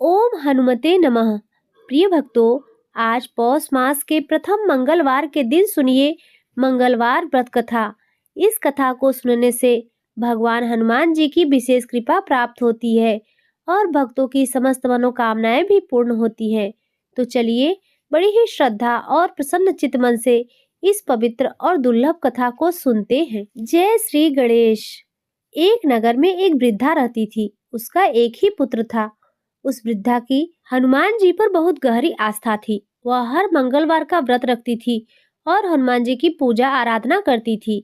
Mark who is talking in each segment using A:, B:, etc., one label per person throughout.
A: ओम हनुमते नमः। प्रिय भक्तों, आज पौष मास के प्रथम मंगलवार के दिन सुनिए मंगलवार व्रत कथा। इस कथा को सुनने से भगवान हनुमान जी की विशेष कृपा प्राप्त होती है और भक्तों की समस्त मनोकामनाएं भी पूर्ण होती हैं। तो चलिए बड़ी ही श्रद्धा और प्रसन्न चित्त मन से इस पवित्र और दुर्लभ कथा को सुनते हैं। जय श्री गणेश। एक नगर में एक वृद्धा रहती थी। उसका एक ही पुत्र था। उस वृद्धा की हनुमान जी पर बहुत गहरी आस्था थी। वह हर मंगलवार का व्रत रखती थी और हनुमान जी की पूजा आराधना करती थी।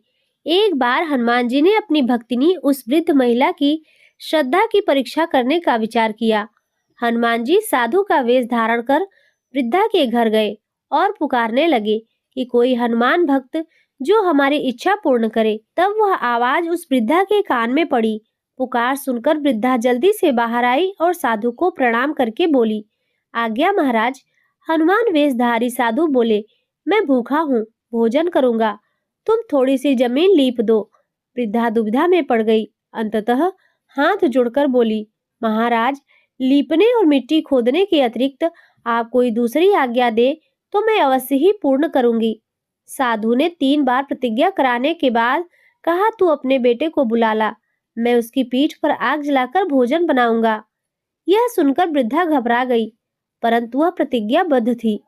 A: एक बार हनुमान जी ने अपनी भक्तिनी उस वृद्ध महिला की श्रद्धा की परीक्षा करने का विचार किया। हनुमान जी साधु का वेश धारण कर वृद्धा के घर गए और पुकारने लगे कि कोई हनुमान भक्त जो हमारी इच्छा पूर्ण करे। तब वह आवाज उस वृद्धा के कान में पड़ी। पुकार सुनकर वृद्धा जल्दी से बाहर आई और साधु को प्रणाम करके बोली, आज्ञा महाराज। हनुमान वेशधारी साधु बोले, मैं भूखा हूँ, भोजन करूंगा, तुम थोड़ी सी जमीन लीप दो। वृद्धा दुविधा में पड़ गई। अंततः हाथ जोड़कर बोली, महाराज, लीपने और मिट्टी खोदने के अतिरिक्त आप कोई दूसरी आज्ञा दे तो मैं अवश्य ही पूर्ण करूंगी। साधु ने 3 बार प्रतिज्ञा कराने के बाद कहा, तू अपने बेटे को बुला ला, मैं उसकी पीठ पर आग जलाकर भोजन बनाऊंगा। यह सुनकर वृद्धा घबरा गई, परंतु वह प्रतिज्ञाबद्ध थी।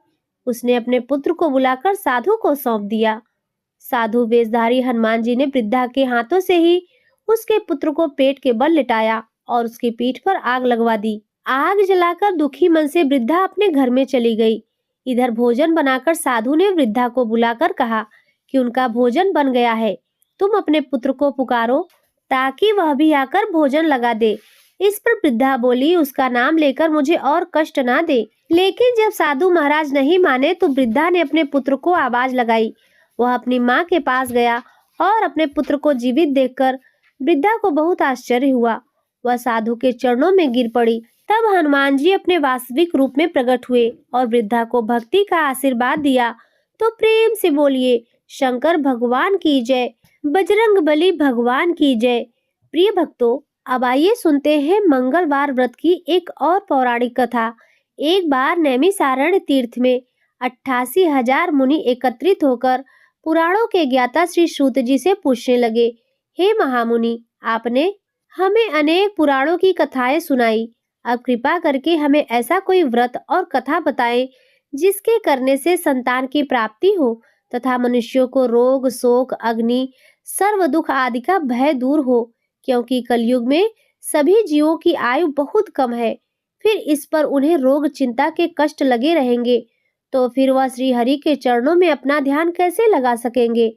A: उसने अपने पुत्र को बुलाकर साधु को सौंप दिया। साधु वेशधारी हनुमान जी ने वृद्धा के हाथों से ही उसके पुत्र को पेट के बल लिटाया और उसकी पीठ पर आग लगवा दी। आग जलाकर दुखी मन से वृद्धा अपने घर में चली गई। इधर भोजन बनाकर साधु ने वृद्धा को बुलाकर कहा कि उनका भोजन बन गया है, तुम अपने पुत्र को पुकारो ताकि वह भी आकर भोजन लगा दे। इस पर वृद्धा बोली, उसका नाम लेकर मुझे और कष्ट ना दे। लेकिन जब साधु महाराज नहीं माने तो वृद्धा ने अपने पुत्र को आवाज लगाई। वह अपनी माँ के पास गया और अपने पुत्र को जीवित देखकर वृद्धा को बहुत आश्चर्य हुआ। वह साधु के चरणों में गिर पड़ी। तब हनुमान जी अपने वास्तविक रूप में प्रकट हुए और वृद्धा को भक्ति का आशीर्वाद दिया। तो प्रेम से बोलिए, शंकर भगवान की जय, बजरंगबली भगवान की जय। प्रिय भक्तों, अब आइए सुनते हैं मंगलवार व्रत की एक और पौराणिक कथा। एक बार नैमिषारण्य तीर्थ में 88,000 मुनि एकत्रित होकर पुराणों के ज्ञाता श्री सूत जी से पूछने लगे, हे महामुनि, आपने हमें अनेक पुराणों की कथाएं सुनाई। अब कृपा करके हमें ऐसा कोई व्रत और कथा बताएं जिसके करने से संतान की प्राप्ति हो तथा मनुष्यों को रोग, शोक, अग्नि, सर्व दुख आदि का भय दूर हो, क्योंकि कलयुग में सभी जीवों की आयु बहुत कम है। फिर इस पर उन्हें रोग, चिंता के कष्ट लगे रहेंगे तो फिर वह श्री हरि के चरणों में अपना ध्यान कैसे लगा सकेंगे।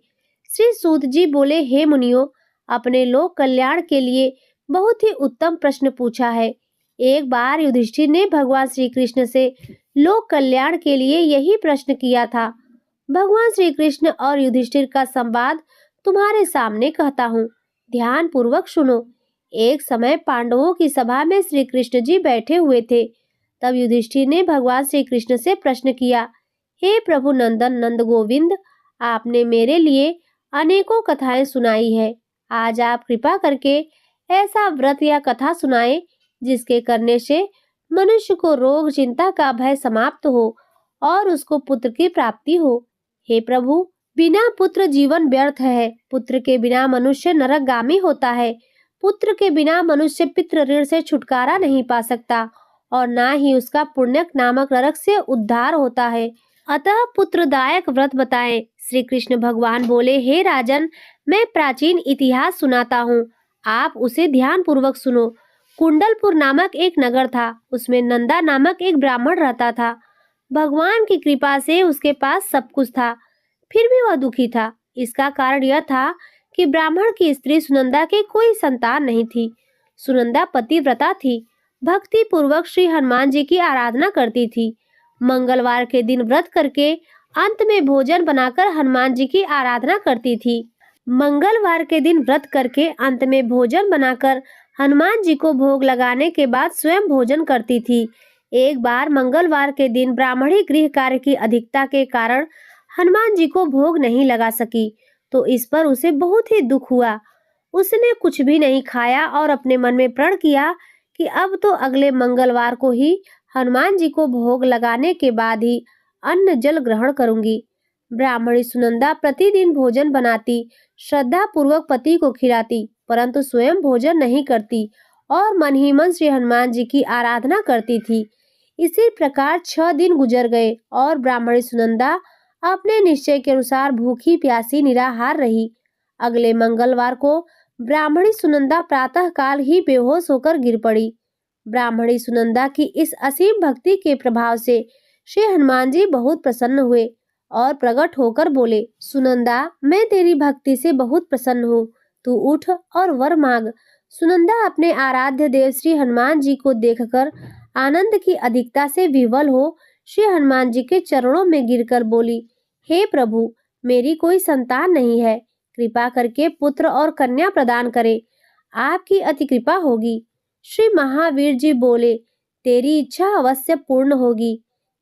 A: श्री सूत जी बोले, हे मुनियों, अपने लोक कल्याण के लिए बहुत ही उत्तम प्रश्न पूछा है। एक बार युधिष्ठिर ने भगवान श्री कृष्ण से लोक कल्याण के लिए यही प्रश्न किया था। भगवान श्री कृष्ण और युधिष्ठिर का संवाद तुम्हारे सामने कहता हूँ, ध्यान पूर्वक सुनो। एक समय पांडवों की सभा में श्री कृष्ण जी बैठे हुए थे। तब युधिष्ठिर ने भगवान श्री कृष्ण से प्रश्न किया, हे प्रभु नंदन नंद गोविंद, आपने मेरे लिए अनेकों कथाएं सुनाई है। आज आप कृपा करके ऐसा व्रत या कथा सुनाएं जिसके करने से मनुष्य को रोग, चिंता का भय समाप्त हो और उसको पुत्र की प्राप्ति हो। हे प्रभु, बिना पुत्र जीवन व्यर्थ है। पुत्र के बिना मनुष्य नरकगामी होता है। पुत्र के बिना मनुष्य पितृ ऋण से छुटकारा नहीं पा सकता और ना ही उसका पुण्यक नामक नरक से उद्धार होता है। अतः पुत्रदायक व्रत बताएं। श्री कृष्ण भगवान बोले, हे राजन, मैं प्राचीन इतिहास सुनाता हूँ, आप उसे ध्यान पूर्वक सुनो। कुंडलपुर नामक एक नगर था। उसमें नंदा नामक एक ब्राह्मण रहता था। भगवान की कृपा से उसके पास सब कुछ था, फिर भी वह दुखी था। इसका कारण यह था कि ब्राह्मण की स्त्री सुनंदा के कोई संतान नहीं थी। सुनंदा पतिव्रता थी, भक्ति पूर्वक श्री हनुमान जी की आराधना करती थी। मंगलवार के दिन व्रत करके अंत में भोजन बनाकर हनुमान जी की आराधना करती थी। मंगलवार के दिन व्रत करके अंत में भोजन बनाकर हनुमान जी को भोग लगाने के बाद स्वयं भोजन करती थी। एक बार मंगलवार के दिन ब्राह्मणी गृह कार्य की अधिकता के कारण हनुमान जी को भोग नहीं लगा सकी, तो इस पर उसे बहुत ही दुख हुआ। उसने कुछ भी नहीं खाया और अपने मन में प्रण किया कि अब तो अगले मंगलवार को ही हनुमान जी को भोग लगाने के बाद ही अन्न जल ग्रहण करूंगी। ब्राह्मणी सुनंदा प्रतिदिन भोजन बनाती, श्रद्धा पूर्वक पति को खिलाती, परंतु स्वयं भोजन नहीं करती और मन ही मन श्री हनुमान जी की आराधना करती थी। इसी प्रकार 6 दिन गुजर गए और ब्राह्मणी सुनंदा अपने निश्चय के अनुसार भूखी प्यासी निराहार रही। अगले मंगलवार को ब्राह्मणी सुनंदा प्रातः काल ही बेहोश होकर गिर पड़ी। ब्राह्मणी सुनंदा की इस असीम भक्ति के प्रभाव से श्री हनुमान जी बहुत प्रसन्न हुए और प्रकट होकर बोले, सुनंदा, मैं तेरी भक्ति से बहुत प्रसन्न हूँ, तू उठ और वर मांग। सुनंदा अपने आराध्य देव श्री हनुमान जी को देखकर आनंद की अधिकता से विह्वल हो श्री हनुमान जी के चरणों में गिरकर बोली, हे प्रभु, मेरी कोई संतान नहीं है, कृपा करके पुत्र और कन्या प्रदान करें, आपकी अति कृपा होगी। श्री महावीर जी बोले, तेरी इच्छा अवश्य पूर्ण होगी,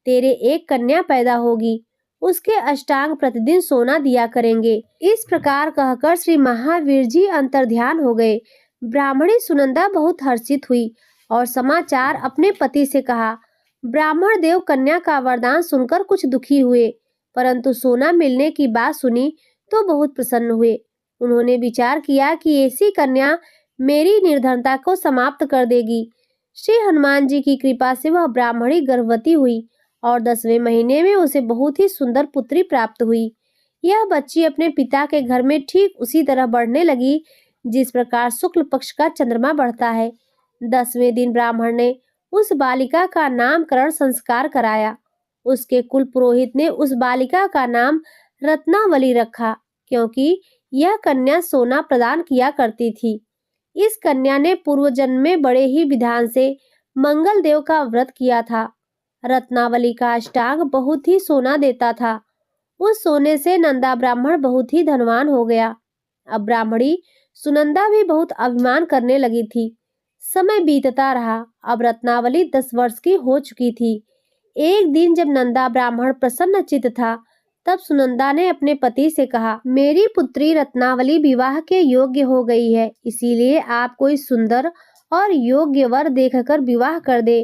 A: तेरे एक कन्या पैदा होगी, उसके अष्टांग प्रतिदिन सोना दिया करेंगे। इस प्रकार कहकर श्री महावीर जी अंतर्ध्यान हो गए। ब्राह्मणी सुनंदा बहुत हर्षित हुई और समाचार अपने पति से कहा। ब्राह्मण देव कन्या का वरदान सुनकर कुछ दुखी हुए, परंतु सोना मिलने की बात सुनी तो बहुत प्रसन्न हुए। उन्होंने विचार किया कि ऐसी कन्या मेरी निर्धनता को समाप्त कर देगी। श्री हनुमान जी की कृपा से वह ब्राह्मणी गर्भवती हुई और 10वें महीने में उसे बहुत ही सुंदर पुत्री प्राप्त हुई। यह बच्ची अपने पिता के घर में ठीक उसी तरह बढ़ने लगी जिस प्रकार शुक्ल पक्ष का चंद्रमा बढ़ता है। 10वें दिन ब्राह्मण ने उस बालिका का नामकरण संस्कार कराया। उसके कुल पुरोहित ने उस बालिका का नाम रत्नावली रखा, क्योंकि यह कन्या सोना प्रदान किया करती थी। इस कन्या ने पूर्व जन्म में बड़े ही विधान से मंगल देव का व्रत किया था। रत्नावली का अष्टांग बहुत ही सोना देता था। उस सोने से नंदा ब्राह्मण बहुत ही धनवान हो गया। अब ब्राह्मणी सुनंदा भी बहुत अभिमान करने लगी थी। समय बीतता रहा। अब रत्नावली 10 वर्ष की हो चुकी थी। एक दिन जब नंदा ब्राह्मण प्रसन्न चित्त था, तब सुनंदा ने अपने पति से कहा, मेरी पुत्री रत्नावली विवाह के योग्य हो गई है, इसीलिए आप कोई सुंदर और योग्य वर देखकर विवाह कर दे।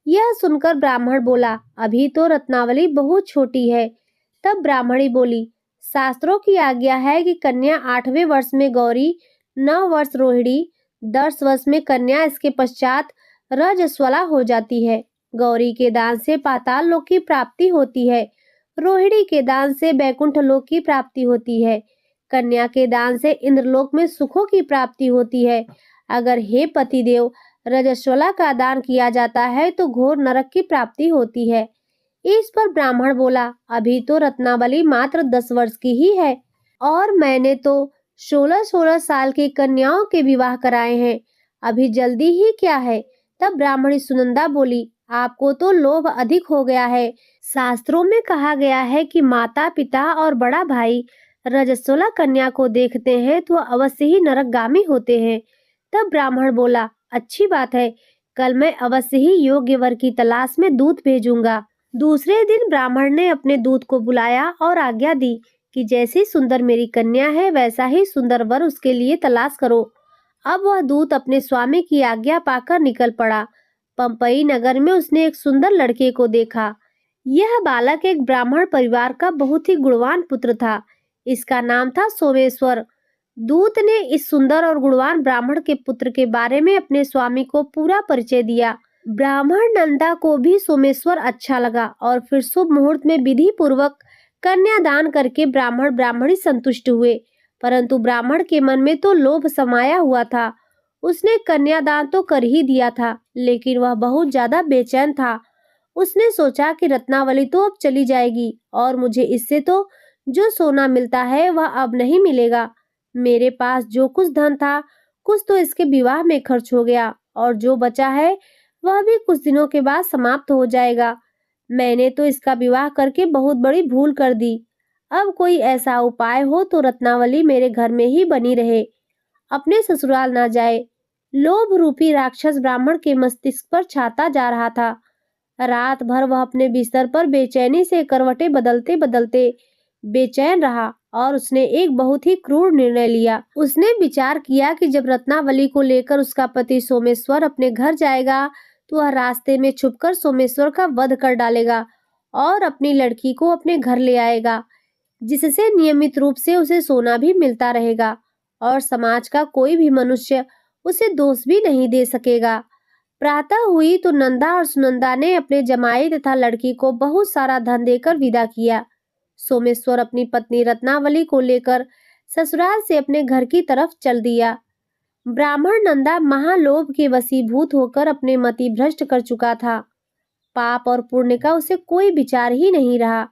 A: यह सुनकर ब्राह्मण बोला, अभी तो रत्नावली बहुत छोटी है। तब ब्राह्मणी बोली, शास्त्रों की आज्ञा है कि कन्या 8वें वर्ष में गौरी, 9 वर्ष रोहिणी, 10 वर्ष में कन्या, इसके पश्चात रजस्वला हो जाती है। गौरी के दान से पाताल लोक की प्राप्ति होती है, रोहिणी के दान से बैकुंठ लोक की प्राप्ति होती है, कन्या के दान से इंद्रलोक में सुखों की प्राप्ति होती है। अगर हे पतिदेव रजस्वला का दान किया जाता है तो घोर नरक की प्राप्ति होती है। इस पर ब्राह्मण बोला, अभी तो रत्नावली मात्र 10 वर्ष की ही है और मैंने तो 16-16 साल की कन्याओं के विवाह कराए हैं, अभी जल्दी ही क्या है। तब ब्राह्मणी सुनंदा बोली, आपको तो लोभ अधिक हो गया है। शास्त्रों में कहा गया है कि माता पिता और बड़ा भाई रजस्वला कन्या को देखते हैं तो अवश्य ही नरकगामी होते हैं। तब ब्राह्मण बोला, अच्छी बात है, कल मैं अवश्य ही योग्य वर की तलाश में दूत भेजूंगा। दूसरे दिन ब्राह्मण ने अपने दूत को बुलाया और आज्ञा दी कि जैसी सुंदर मेरी कन्या है वैसा ही सुंदर वर उसके लिए तलाश करो। अब वह दूत अपने स्वामी की आज्ञा पाकर निकल पड़ा। पंपई नगर में उसने एक सुंदर लड़के को देखा। यह बालक एक ब्राह्मण परिवार का बहुत ही गुणवान पुत्र था। इसका नाम था सोमेश्वर। दूत ने इस सुंदर और गुणवान ब्राह्मण के पुत्र के बारे में अपने स्वामी को पूरा परिचय दिया। ब्राह्मण नंदा को भी सोमेश्वर अच्छा लगा और फिर शुभ मुहूर्त में विधि पूर्वक कन्यादान करके ब्राह्मण ब्राह्मणी संतुष्ट हुए। परंतु ब्राह्मण के मन में तो लोभ समाया हुआ था। उसने कन्यादान तो कर ही दिया था, लेकिन वह बहुत ज्यादा बेचैन था। उसने सोचा कि रत्नावली तो अब चली जाएगी और मुझे इससे तो जो सोना मिलता है वह अब नहीं मिलेगा। मेरे पास जो कुछ धन था, कुछ तो इसके विवाह में खर्च हो गया और जो बचा है वह भी कुछ दिनों के बाद समाप्त हो जाएगा। मैंने तो इसका विवाह करके बहुत बड़ी भूल कर दी। अब कोई ऐसा उपाय हो तो रत्नावली मेरे घर में ही बनी रहे, अपने ससुराल ना जाए। लोभ रूपी राक्षस ब्राह्मण के मस्तिष्क पर छाता जा रहा था। रात भर वह अपने बिस्तर पर बेचैनी से करवटें बदलते बदलते बेचैन रहा और उसने एक बहुत ही क्रूर निर्णय लिया। उसने विचार किया कि जब रत्नावली को लेकर उसका पति सोमेश्वर अपने घर जाएगा तो वह रास्ते में छुपकर सोमेश्वर का वध कर डालेगा और अपनी लड़की को अपने घर ले आएगा, जिससे नियमित रूप से उसे सोना भी मिलता रहेगा और समाज का कोई भी मनुष्य उसे दोष भी नहीं दे सकेगा। प्रातः हुई तो नंदा और सुनंदा ने अपने जमाई तथा लड़की को बहुत सारा धन देकर विदा किया। सोमेश्वर अपनी पत्नी रत्नावली को लेकर ससुराल से अपने घर की तरफ चल दिया। ब्राह्मण नंदा महालोभ के वशीभूत होकर अपने मति भ्रष्ट कर चुका था। पाप और पुण्य का उसे कोई विचार ही नहीं रहा।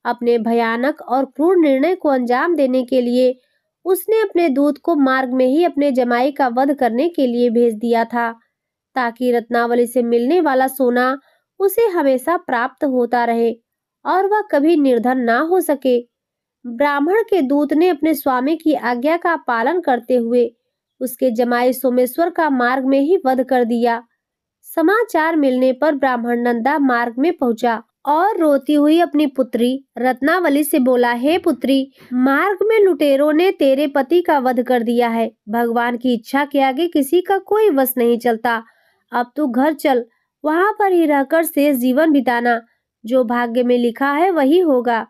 A: अपने भयानक और क्रूर निर्णय को अंजाम देने के लिए उसने अपने दूत को मार्ग में ही अपने जमाई का वध करने के लिए भेज दिया था, ताकि रत्नावली से मिलने वाला सोना उसे हमेशा प्राप्त होता रहे और वह कभी निर्धन ना हो सके। ब्राह्मण के दूत ने अपने स्वामी की आज्ञा का पालन करते हुए उसके जमाई सोमेश्वर का मार्ग में ही वध कर दिया। समाचार मिलने पर ब्राह्मण नंदा मार्ग में पहुंचा और रोती हुई अपनी पुत्री रत्नावली से बोला, हे पुत्री, मार्ग में लुटेरों ने तेरे पति का वध कर दिया है। भगवान की इच्छा के आगे किसी का कोई वश नहीं चलता। अब तू घर चल, वहां पर ही रहकर शेष जीवन बिताना। जो भाग्य में लिखा है वही होगा।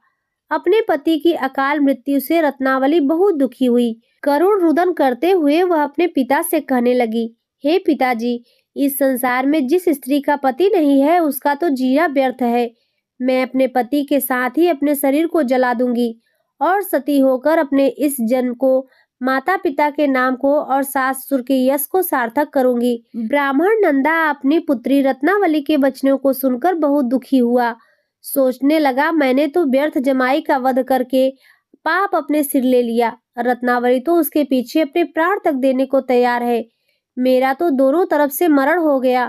A: अपने पति की अकाल मृत्यु से रत्नावली बहुत दुखी हुई। करुण रुदन करते हुए वह अपने पिता से कहने लगी, हे पिताजी, इस संसार में जिस स्त्री का पति नहीं है उसका तो जीना व्यर्थ है। मैं अपने पति के साथ ही अपने शरीर को जला दूंगी और सती होकर अपने इस जन्म को माता पिता के नाम को और सास ससुर के यश को सार्थक करूंगी। ब्राह्मण नंदा अपनी पुत्री रत्नावली के वचनों को सुनकर बहुत दुखी हुआ। सोचने लगा, मैंने तो व्यर्थ जमाई का वध करके पाप अपने सिर ले लिया। रत्नावली तो उसके पीछे अपने प्राण तक देने को तैयार है। मेरा तो दोनों तरफ से मरण हो गया।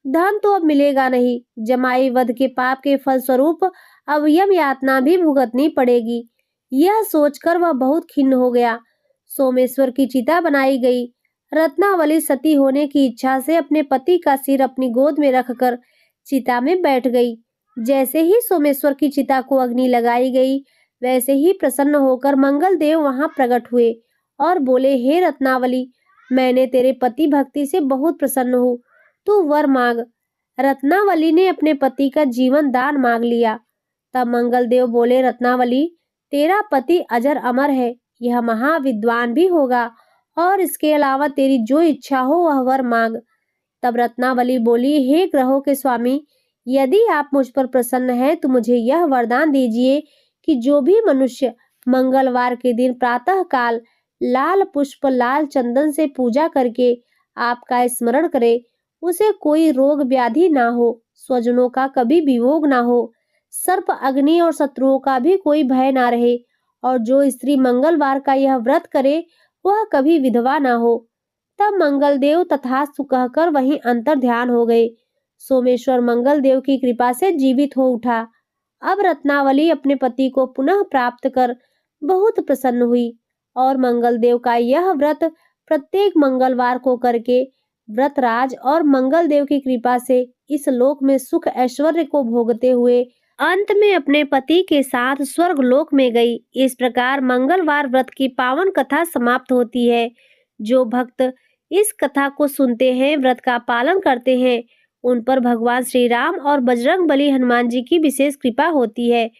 A: धन तो अब मिलेगा नहीं। जमाई वध के पाप के फलस्वरूप अब यम यातना भी भुगतनी पड़ेगी। यह सोचकर वह बहुत खिन्न हो गया। सोमेश्वर की चिता बनाई गई। रत्नावली सती होने की इच्छा से अपने पति का सिर अपनी गोद में रखकर चिता में बैठ गई। जैसे ही सोमेश्वर की चिता को अग्नि लगाई गई, वैसे ही प्रसन्न होकर मंगल देव वहां प्रकट हुए और बोले, हे रत्नावली, मैंने तेरे पति भक्ति से बहुत प्रसन्न हूँ, तू वर मांग। रत्नावली ने अपने पति का जीवन दान मांग लिया। तब मंगल देव बोले, रत्नावली, तेरा पति अजर अमर है, यह महाविद्वान भी होगा और इसके अलावा तेरी जो इच्छा हो वह वर मांग। तब रत्नावली बोली, हे ग्रहों के स्वामी, यदि आप मुझ पर प्रसन्न हैं तो मुझे यह वरदान दीजिए कि जो भी मनुष्य मंगलवार के दिन प्रातः काल लाल पुष्प लाल चंदन से पूजा करके आपका स्मरण करे, उसे कोई रोग व्याधि ना हो, स्वजनों का कभी वियोग ना हो, सर्प अग्नि और शत्रुओं का भी कोई भय ना रहे, और जो स्त्री मंगलवार का यह व्रत करे वह कभी विधवा ना हो। तब मंगलदेव तथास्तु कहकर वहीं अंतर ध्यान हो गए। सोमेश्वर मंगलदेव की कृपा से जीवित हो उठा। अब रत्नावली अपने पति को पुनः प्राप्त कर बहुत प्रसन्न हुई और मंगलदेव का यह व्रत प्रत्येक मंगलवार को करके व्रतराज और मंगलदेव की कृपा से इस लोक में सुख ऐश्वर्य को भोगते हुए अंत में अपने पति के साथ स्वर्ग लोक में गई। इस प्रकार मंगलवार व्रत की पावन कथा समाप्त होती है। जो भक्त इस कथा को सुनते हैं, व्रत का पालन करते हैं, उन पर भगवान श्री राम और बजरंग बली हनुमान जी की विशेष कृपा होती है।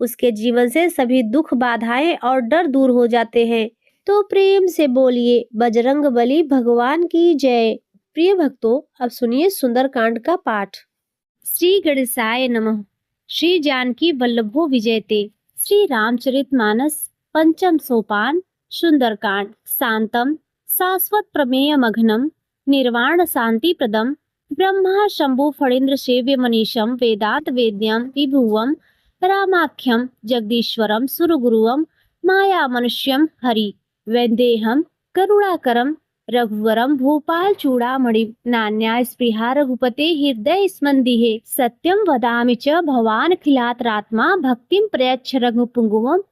A: उसके जीवन से सभी दुख बाधाएं और डर दूर हो जाते हैं। तो प्रेम से बोलिए बजरंग बली भगवान की जय। प्रिय भक्तों, अब सुनिए सुंदरकांड का पाठ। श्री गणेशाय नमः। श्री जानकी वल्लभो विजयते। श्री रामचरितमानस पंचम सोपान। सुंदरकांड। शांतम शाश्वत प्रमेय मघनम निर्वाण शांति प्रदम ब्रह्मा शंभु फणीन्द्र सेव्य मनीषम वेदांत वेद्यम विभुवम रामाख्यम जगदीश्वरम सुरगुरुवम माया मनुष्यम हरि वैदेहम करुणाकरम रघुवरम भूपाल चूड़ामणि नान्या स्पृहा रघुपते हृदय स्मन्दिहे सत्यम वदामि च भवान खिलातरात्मा भक्तिम प्रयच्छ रघुपुंगवम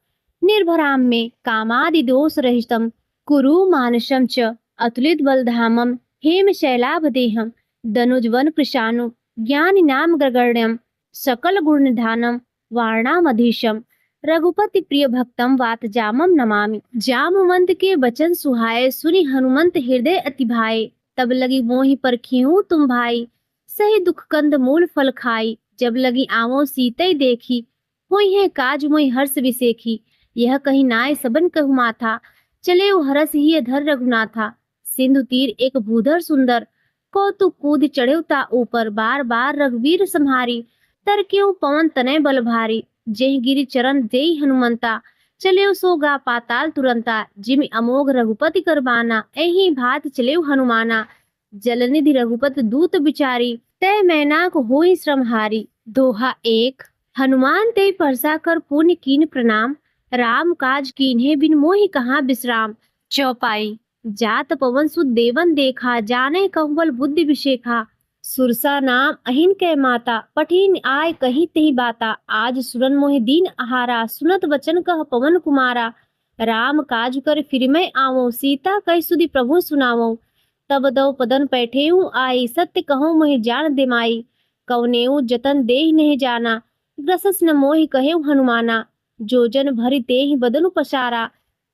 A: निर्भराम मे कामादिदोष रहितम कुरु मानसम च अतुलित बलधामम हेम शैलाभदेहम दनुजवन कृशानु ज्ञानिनाम ग्रगण्यम सकल गुणनिधानम वारणामधीशम रघुपति प्रिय भक्तम वात जामम नमामि। जामवंत के वचन सुहाए, सुनि हनुमंत हृदय अति भाए। तब लगी मोहि परखिहु तुम भाई, सही दुख कंद मूल फल खाई। जब लगी आवो सीतै देखी, होई है काज मोहि हर्ष विसेखी। यह कही नाय सबन कहु माथा, चले हरस ही धर रघुनाथा। सिंधु तीर एक भूधर सुंदर, कौतुक कूद चढ़े ता ऊपर। बार बार रघुवीर सम्हारी, तर क्यों पवन तनय बल भारी। जेहि गिरि चरण देई हनुमंता, चले सो गा पाताल तुरंता। जिमि अमोघ रघुपति करबाना, एहि भात चले हनुमाना। जलनिधि रघुपति दूत बिचारी, तय मैनाक होई श्रमहारी। दोहा 1। हनुमान ते परसा कर पुण्य कीन प्रणाम, राम काज कीन्हे बिन मोहि कहाँ विश्राम। चौपाई। जात पवन सुत देवन देखा, जाने कहुबल बुद्धि विशेखा। सुरसा नाम अहिन कै माता, पठिन आय कही तेहि बाता। आज सुरन मोहि दीन आहारा, सुनत वचन कह पवन कुमारा। राम काज कर फिर मैं आवो, सीता कह सुधि प्रभु सुनावो। तब दो पदन पैठेऊ आई, सत्य कहूँ मोहि जान दे माई। कवनेऊ जतन देहि नहीं जाना, ग्रसस न मोहि कहेऊ हनुमाना। जोजन भरि तेहि बदनु पसारा,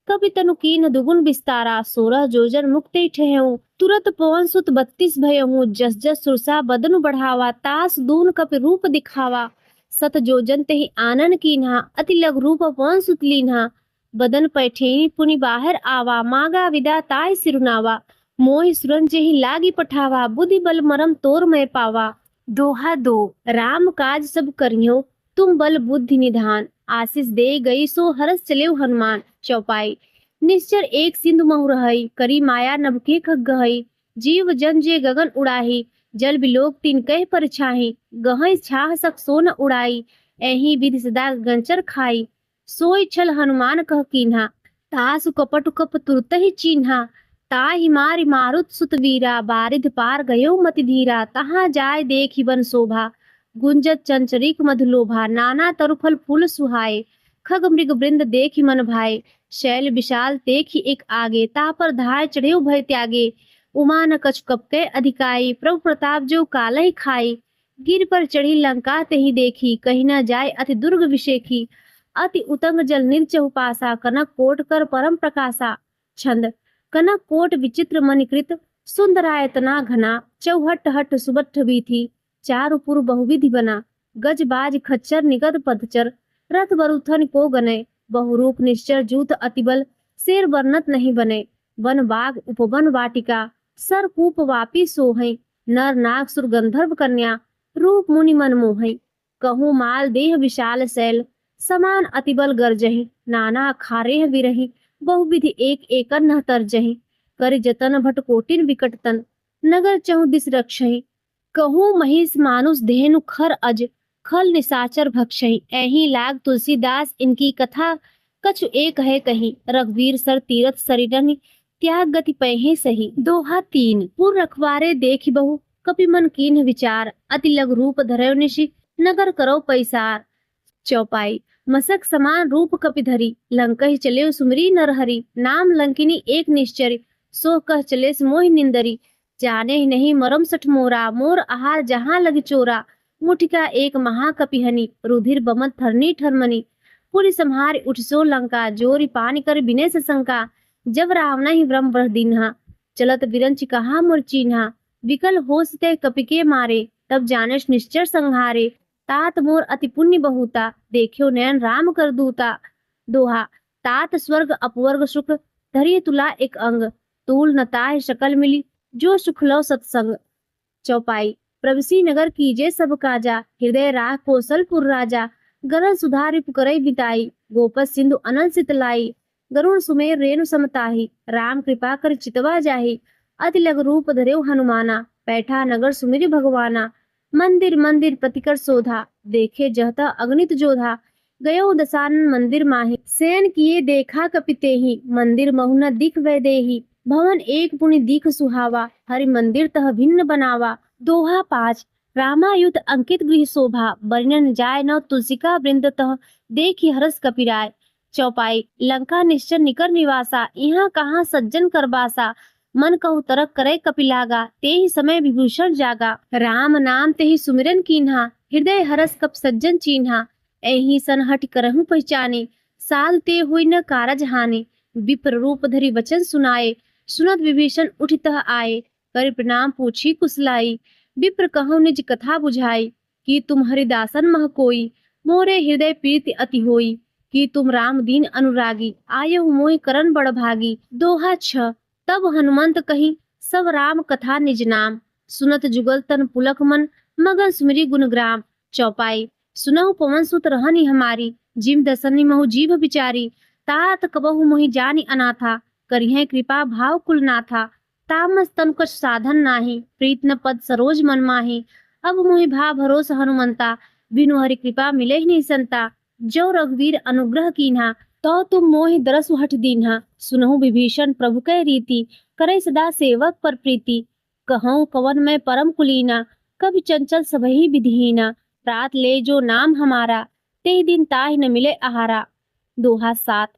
A: कपि तनु कीन दुगुन विस्तारा। 16 जोजन मुक्ते ठेहूं, तुरत पवन सुत 32 भयहूं। जस जस सुरसा बदनु बढ़ावा, तास दून कपि रूप दिखावा। सत जोजन तेहि आनन कीन्हा, अति लघु रूप पवन सुत लीन्हा। बदन पैठेनी पुनि बाहर आवा, मांगा विदा ताय सिरुनावा। मोहि सुरन जेहि लागी पठावा, बुद्धि बल मरम तोर मैं पावा। दोहा 2। राम काज सब करियो, तुम बल बुद्धि निधान। आशीष दे गई सो हरस चले हनुमान। चौपाई। निश्चर एक सिंधु महु रहई, करी माया नभ के खग गहई। जीव जन जे गगन उड़ाही, जल बिलोक तीन कह पर छाही। गहई छाह सक सोन उड़ाई, एहि विधि सदा गंचर खाई। सोई छल हनुमान कह कीन्हा, तासु कपट कप तुरत ही चीन्हा। ताहि मारि मारुत सुत वीरा, बारिध पार गयो मति धीरा। तहाँ जाय देखि बन शोभा, गुंजत चंचरीक मधुलोभा। नाना तरुफल फूल सुहाए, खग मृग वृंद देखि मन भाए। शैल विशाल देखि एक आगे, ता पर धाय चढ़े भय त्यागे। उमा न कछु कपके अधिकाई, प्रभु प्रताप जो कालहि खाई। गिर पर चढ़ी लंका तेहि देखी, कही न जाय अति दुर्ग विशेखी। अति उतंग जल निर चहुपासा, कनक कोट कर परम प्रकाशा। छंद। कनक कोट विचित्र मणिकृत, सुंदरायतना घना। चौहट हट सुबठ बीथी, चारु पुर बहुविधि बना। गज बाज खच्चर निगद पदचर, रथ बरुथन को गनय। बहुरूप निश्चर जूथ अतिबल, शेर वर्णत नहीं बने। वन बाग उपवन वाटिका, सर कूप वापी सोहै। नर नाग सुर गंधर्व कन्या, रूप मुनि मन मोहै। कहूँ माल देह विशाल शैल, समान अतिबल गर्जहि। नाना खारेह विरहि, बहुविधि एक एकर न तरजहि। करि जतन भट कोटिन विकटतन, नगर चहु दिस रक्षहि। कहूँ महिष मानुष धेनु खर अज, खल निशाचर भक्षहि। एहि लाग तुलसीदास इनकी कथा, कछु एक है कही। रघुवीर सर तीरथ सरिडनि, त्याग गति पयहि सही। दोहा 3। पुर रखवारे देखि बहु, कपि मन कीन्ह विचार। अति लघु रूप धरयो निशि, नगर करो पैसार। चौपाई। मसक समान रूप कपि धरी, लंकहि चले सुमरी नरहरि। नाम लंकिनी एक निश्चरी, सो कह चले मोहि निंदरी। जाने ही नहीं मरम सठ मोरा, मोर आहार जहाँ लग चोरा। मुठिका एक महाकपिहनि, रुधिर बमत थरनी ठरमनी। पुरि संहार उठसो लंका, जोरी पानी कर बिने से शंका। जब रावण ही ब्रह्म बह दीन्हा, चलत बिरंच कहा मोर चीन्हा। विकल होश ते कपिके मारे, तब जानस निश्चर संहारे। तात मोर अति पुण्य बहुता, देखियो नयन राम कर दूता। दोहा। तात स्वर्ग अपवर्ग सुख, धरिय तुला एक अंग। तूल नताह शकल मिली, जो सुख लो सत्संग। चौपाई। प्रभसी नगर कीजे सब काजा, हृदय राह कौशलपुर राजा। गरल सुधारि पुकरई बिताई, गोपस सिंधु अनल सितलाई। गरुण सुमेर रेणु समताही, राम कृपा कर चितवा जाही। अति लघु रूप धरेउ हनुमाना, पैठा नगर सुमिरि भगवाना। मंदिर मंदिर प्रतिकर शोधा, देखे जहता अगणित जोधा। गयो दसानन मंदिर माही, सैन किए देखा कपितेहि। मंदिर महु न दिख वै देही, भवन एक पुनि दीख सुहावा। हरि मंदिर तह भिन्न बनावा। दोहा 5। रामायुध अंकित गृह शोभा, वर्णन जाय न तुलसिका वृंद तह। देखि हरस कपिराय। चौपाई। लंका निश्चर निकर निवासा, यहाँ कहाँ सज्जन करबासा। मन कहु तरक करे कपिलागा, तेहि समय विभूषण जागा। राम नाम तेहि सुमिरन कीन्हा, हृदय हरस कप सज्जन चीन्हा। एही सन हट करहु पहचाने, साल ते हुई न कारज हानि। विप्र रूप धरि वचन सुनाए, सुनत विभीषण उठितः आए, कर प्रणाम पूछी कुशलाई। विप्र कहु निज कथा बुझाई, कि तुम हरिदासन मह कोई, मोरे हृदय प्रीति अति होई। कि तुम राम दीन अनुरागी, आयहु मोहि करन बड़ भागी। दोहा 6। तब हनुमंत कही, सब राम कथा निज नाम। सुनत जुगल तन पुलक मन, मगन सुमिरी गुणग्राम। चौपाई। सुनहु पवन सुत रहनी हमारी, जिम दसनी महु जीव विचारी। तात कबहु मोहि जानि अनाथा, करिहे कृपा भाव कुल नाथा। तामस तन कछ साधन नाही, प्रीत न पद सरोज मन माही। अब मोहि भा भरोस हनुमंता, बिनु हरि कृपा मिले ही नहीं संता। जो रघुवीर अनुग्रह कीन्हा, तो तुम मोहि दरसु हठ दीन्हा। सुनहु विभीषण प्रभु कै रीति, करे सदा सेवक पर प्रीति। कहूँ कवन मैं परम कुलीना, कभी चंचल सबहि विधिहीना। रात ले जो नाम हमारा, ते दिन ताहि न मिले आहारा। दोहा 7।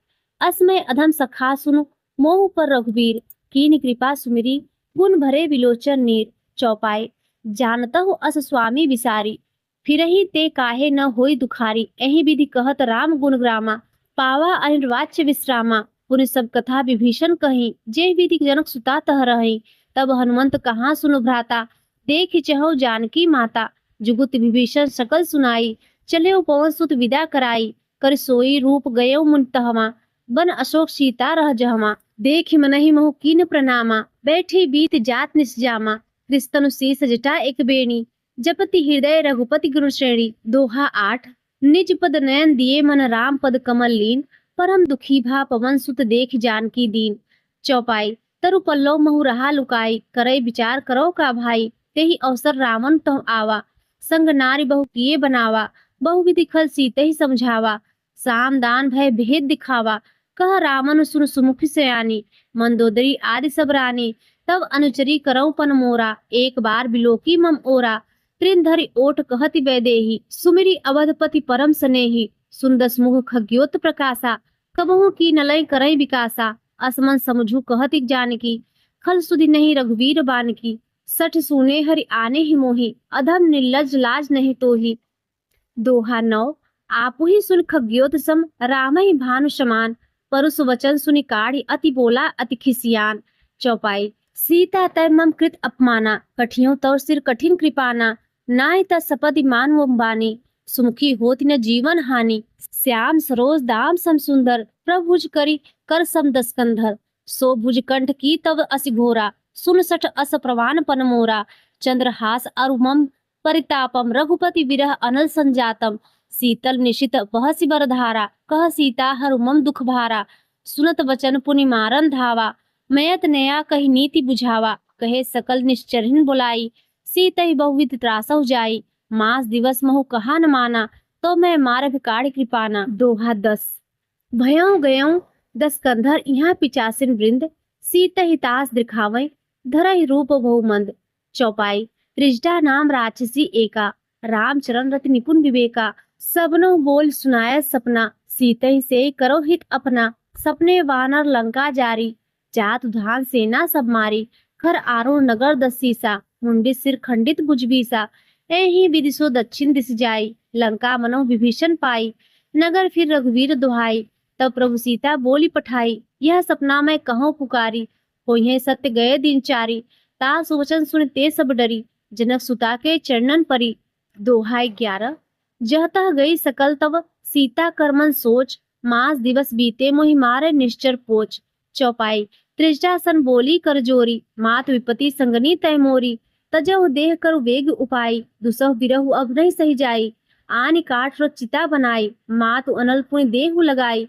A: असमय अधम सखा सुनु, मोह पर रघुवीर। कीन कृपा सुमिरी, गुण भरे विलोचन नीर। चौपाई। जानतहु अस स्वामी विसारी, फिरहि ते काहे न होई दुखारी। एहि विधि कहत राम गुण ग्रामा, पावा अनिर्वाच्य विश्रामा। पुनि सब कथा विभीषण कही, जे विधि जनक सुता तह रही। तब हनुमंत कहाँ सुनु भ्राता, देख चहु जानकी माता। जुगुत विभीषण सकल सुनाई, चले पवन सुत विदा कराई। कर सोई रूप गयो मुन तहमा, बन अशोक सीता रह जहमा। देख मनहि मोह कीन प्रणामा, बैठी बीत जात निसजामा। कृस्तनु शीस जटा एक बेणी, जपति हृदय रघुपति गुरु श्रेणी। दोहा 8। निज पद नयन दिए मन राम पद कमल लीन, परम दुखी भा पवन सुत देख जानकी दीन। चौपाई। तरु पल्लव महु रहा लुकाई, करई विचार करो का भाई। तेहि अवसर रावण तह आवा, संग नारी बहु किए बनावा। बहु विधि खल सीते ही समझावा, साम दान भय भेद दिखावा। कह रावण सुन सुमुख सयानी, मंदोदरी आदि सब रानी। तब अनुचरी करौ पन मोरा, एक बार बिलोकी मम ओरा। त्रिन धरि ओठ कहति वैदेही, सुमिरी अवधपति परम स्नेही। सुन दस मुख खग्योत प्रकाशा, कबहु की नलय करई विकासा। असमन समझू कहति जानकी, खल सुधि नहीं रघुवीर बानकी। सठ सुने हरि आने ही मोहि, अधम निर्लज लाज नहीं तोहि। दोहा 9। आपु ही सुन खग्योत सम, राम ही भानु समान। परुष वचन सुनि काढ़ी, अति बोला अति खिसियान। चौपाई। सीता तय मम कृत अपमाना, कठियों तौर सिर कठिन कृपाना। नाय त सपदि मान वो बानी, सुमुखी होती न जीवन हानि। श्याम सरोज दाम सम सुंदर, प्रभुज करी कर सम दस्कंधर। सो भुज कंठ की तव असि घोरा, सुन सठ अस प्रवान पन मोरा। चंद्रहास अरुमम परितापम, रघुपति विरह अनल संजातम। शीतल निशित बहसि बरधारा, कह सीता हरुमम दुख भारा। सुनत वचन पुनि मारन धावा, मयत नया कही नीति बुझावा। कहे सकल निश्चरिन बुलाई, सीतहि बहुविध त्रासहु जाई। मास दिवस महु कहा न माना, तो मैं मार भिकाढ़ कृपाना। दोहा 10। भयों गयों दस कंधर यहाँ पिचासिन वृंद, सीतहि तास दिखावै धरहि रूप बहुमंद। चौपाई। त्रिजटा नाम राक्षसी एका, रामचरण रति निपुण विवेका। सबनो बोल सुनाय सपना, सीतहि से करो हित अपना। सपने वानर लंका जारी, जात धान सेना सब मारी। खर आरो नगर दसीसा, मुंडी सिर खंडित बुझबीसा। एहि विधि सो दक्षिण दिस जाई, लंका मनो विभीषण पाई। नगर फिर रघुवीर दुहाई, तब प्रभु सीता बोली पठाई। यह सपना मैं कहूँ पुकारी, होइहे सत्य गए दिन चारी। ता सुवचन सुन ते सब डरी, जनक सुता के चरणन परी। दोहा 11। जहतः गई सकल तव, सीता करमन सोच। मास दिवस बीते मोहि मारे निश्चर पोच। चौपाई। त्रिजटा सन बोली कर जोरी, मात विपति संगनी तय मोरी। तजहु देह करु वेग उपाई, दुसहु बिरहु अब नहीं सही जाई। आनि काठ रो चिता बनाई, मातु अनल पुनि देहु लगाई।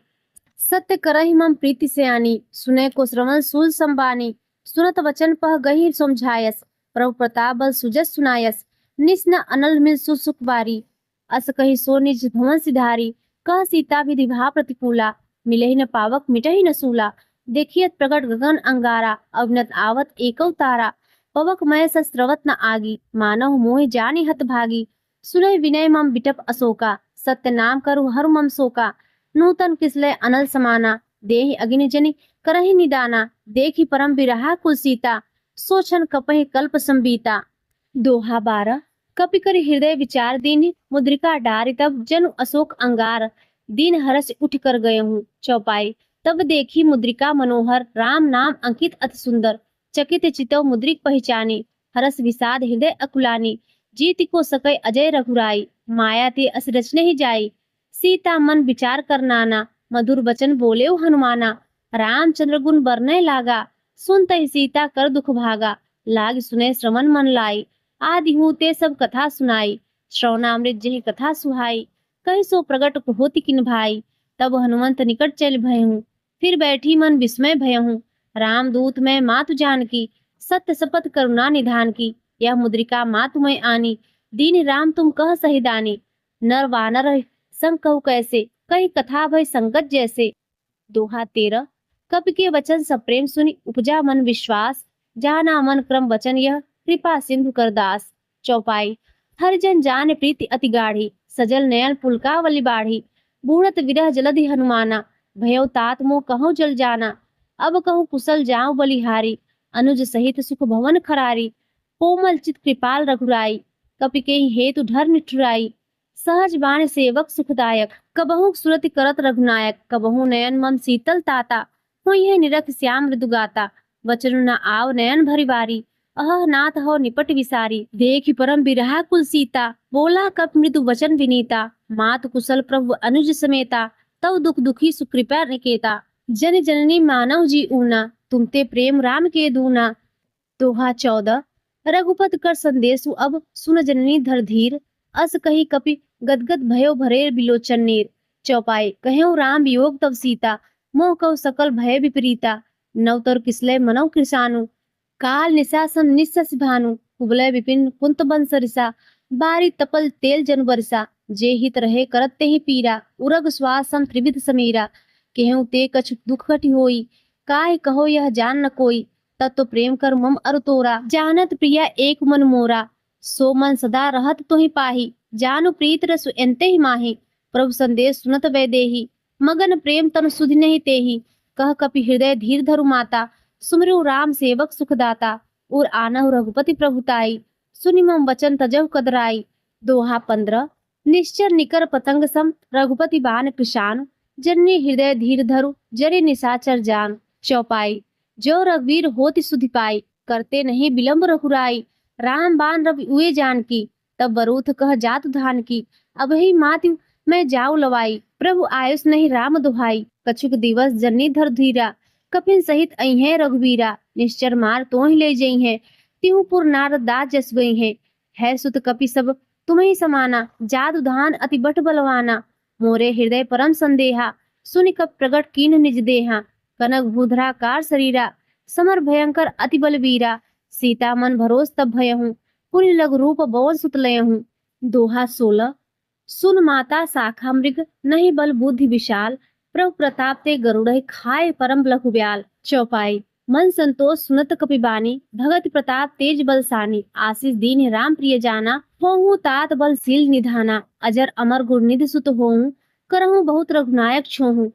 A: सत्य करहि मम प्रीति सयानी, सुने को श्रवण सूल संबानी। सुरत वचन पह गही समझायस, प्रभु प्रताप बल सुजस सुनायस। निस न अनल मिल सुसुख बारी, अस कही सो निज भवन सिधारी। कह सीता विधि भा प्रतिकूला, मिलहि न पावक मिटहि न सूला। देखियत प्रगट गगन अंगारा, अवनत आवत एकौ तारा। पवक मय सस्रवत न आगी, मानव मोहि जानि हत भागी। सुनय विनय मम बिटप अशोका, सत्य नाम करु हरु मम शोका। नूतन किसलय अनल समाना, देहि अग्नि जनि करहि निदाना। देखि परम बिरहा कुल सीता, सोचन कपहि कल्प संबीता। दोहा 12। कपि कर हृदय विचार दीन मुद्रिका डारि तब जन अशोक अंगार दीन हरस उठ कर गए हूँ। चौपाई। तब देखी मुद्रिका मनोहर राम नाम अंकित अति सुंदर चकित चितव मुद्रिक पहचानी हरस विषाद हृदय अकुलानी जीत को सकै अजय रघुराई माया ते अस रचने ही जाई सीता मन विचार कर नाना मधुर वचन बोले हनुमाना रामचंद्र गुण बरने लागा सुनत ही सीता कर दुख भागा लाग सुने श्रवण मन लाई आदि हूँ ते सब कथा सुनाई श्रवणामृत जही कथा सुहाई कहीं सो प्रगट होती किन भाई तब हनुमंत निकट चल भय हूँ फिर बैठी मन विस्मय भय हूँ रामदूत मैं मातु जानकी सत्य शपथ करुणा निधान की यह मुद्रिका मातु में आनी दीन राम तुम कह सही दानी नर वानर संग कहु कैसे कही कथा भय संगत जैसे। दोहा 13। कपि के वचन सब प्रेम सुनि उपजा मन विश्वास जाना मन क्रम वचन यह कृपा सिंधु कर दास। चौपाई। हर जन जान प्रीति अति गाढ़ी सजल नयन पुलकावली बाढ़ी बूढ़त विरह जलधि हनुमाना भयो तात मोह कहूँ जल जाना अब कहूँ कुशल जाऊं बलिहारी अनुज सहित सुख भवन खरारी कोमल चित कृपाल रघुराई कपि के हेतु धर निठुराई सहज बाण सेवक सुखदायक कबहू सुरति करत रघुनायक कबहू नयन मम शीतल ताता हो यह निरख श्याम मृदु गाता वचन न आव नयन भरी बारी अह नाथ हो निपट विसारी देखि परम बिरहा कुल सीता बोला कप मृदु वचन विनीता मात कुशल प्रभु अनुज समेता तव दुख दुखी सुकृपा निकेता जन जननी मानव जी ऊना तुमते प्रेम राम के दूना। दोहा 14। रघुपत कर संदेशु अब सुन जननी धर धीर अस कही कपि गदगद भयो भरे बिलोचन नीर। चौपाई। कहो राम वियोग तब सीता मोह कहो सकल भय विपरीता नवतर किसले मनौ कृषानु काल निशासन निस्सस भानु कुबलय विपिन कुंत बंस रिसा बारी तपल तेल जन बरसा जे हित रहे करत ते ही पीरा उरग श्वास सम त्रिविध समीरा केहू ते कछु दुख घटी होई काहे कहो यह जान न कोई तत्व प्रेम कर मम अरु तोरा जानत प्रिया एक मन मोरा सो मन सदा रहत तो ही पाही जानु प्रीत रसु एंते ही माही प्रभु संदेश सुनत वैदेही मगन प्रेम तन सुधि नहीं तेही कह कपि हृदय धीर धरु माता सुमिरु राम सेवक सुखदाता और आनहु रघुपति प्रभुताई सुनि मम वचन तजहु कदराई। दोहा 15। निश्चर निकर पतंग सम रघुपति बान कृशान जननी हृदय धीर धरु जरे निशाचर जान। चौपाई। जो रघुवीर होति सुधि पाई करते नहीं विलंब रघुराई राम बान रवि उए जान की तब बरूथ कह जातु धान की अब ही माति मैं जाऊ लवाई प्रभु आयुष नहीं राम दुहाई कछुक दिवस जननी धर धीरा कपिन सहित अइहे रघुवीरा निश्चर मार तो ही ले जई है तिहुपुर नारद दास जस गई है सुत कपि सब तुम्हें समाना जादु धान अति बट बलवाना मोरे हृदय परम संदेहा सुनि कप प्रगट कीन निज देहा कनक भूधरा कार शरीरा समर भयंकर अति बलवीरा सीता मन भरोस तब भय हूँ पुनि लघु रूप बवन सुत लय हूँ। दोहा 16। सुन माता शाखा मृग नहीं बल बुद्धि विशाल प्रभु प्रताप ते गरुड़ खाए परम लघु ब्याल। चौपाई। मन संतोष सुनत कपिबानी भगत प्रताप तेज बलसानी आशीष दीन राम प्रिय जाना होहु तात बल सील निधाना अजर अमर गुरनिधि सुत होहु करहु बहुत रघुनायक छोहु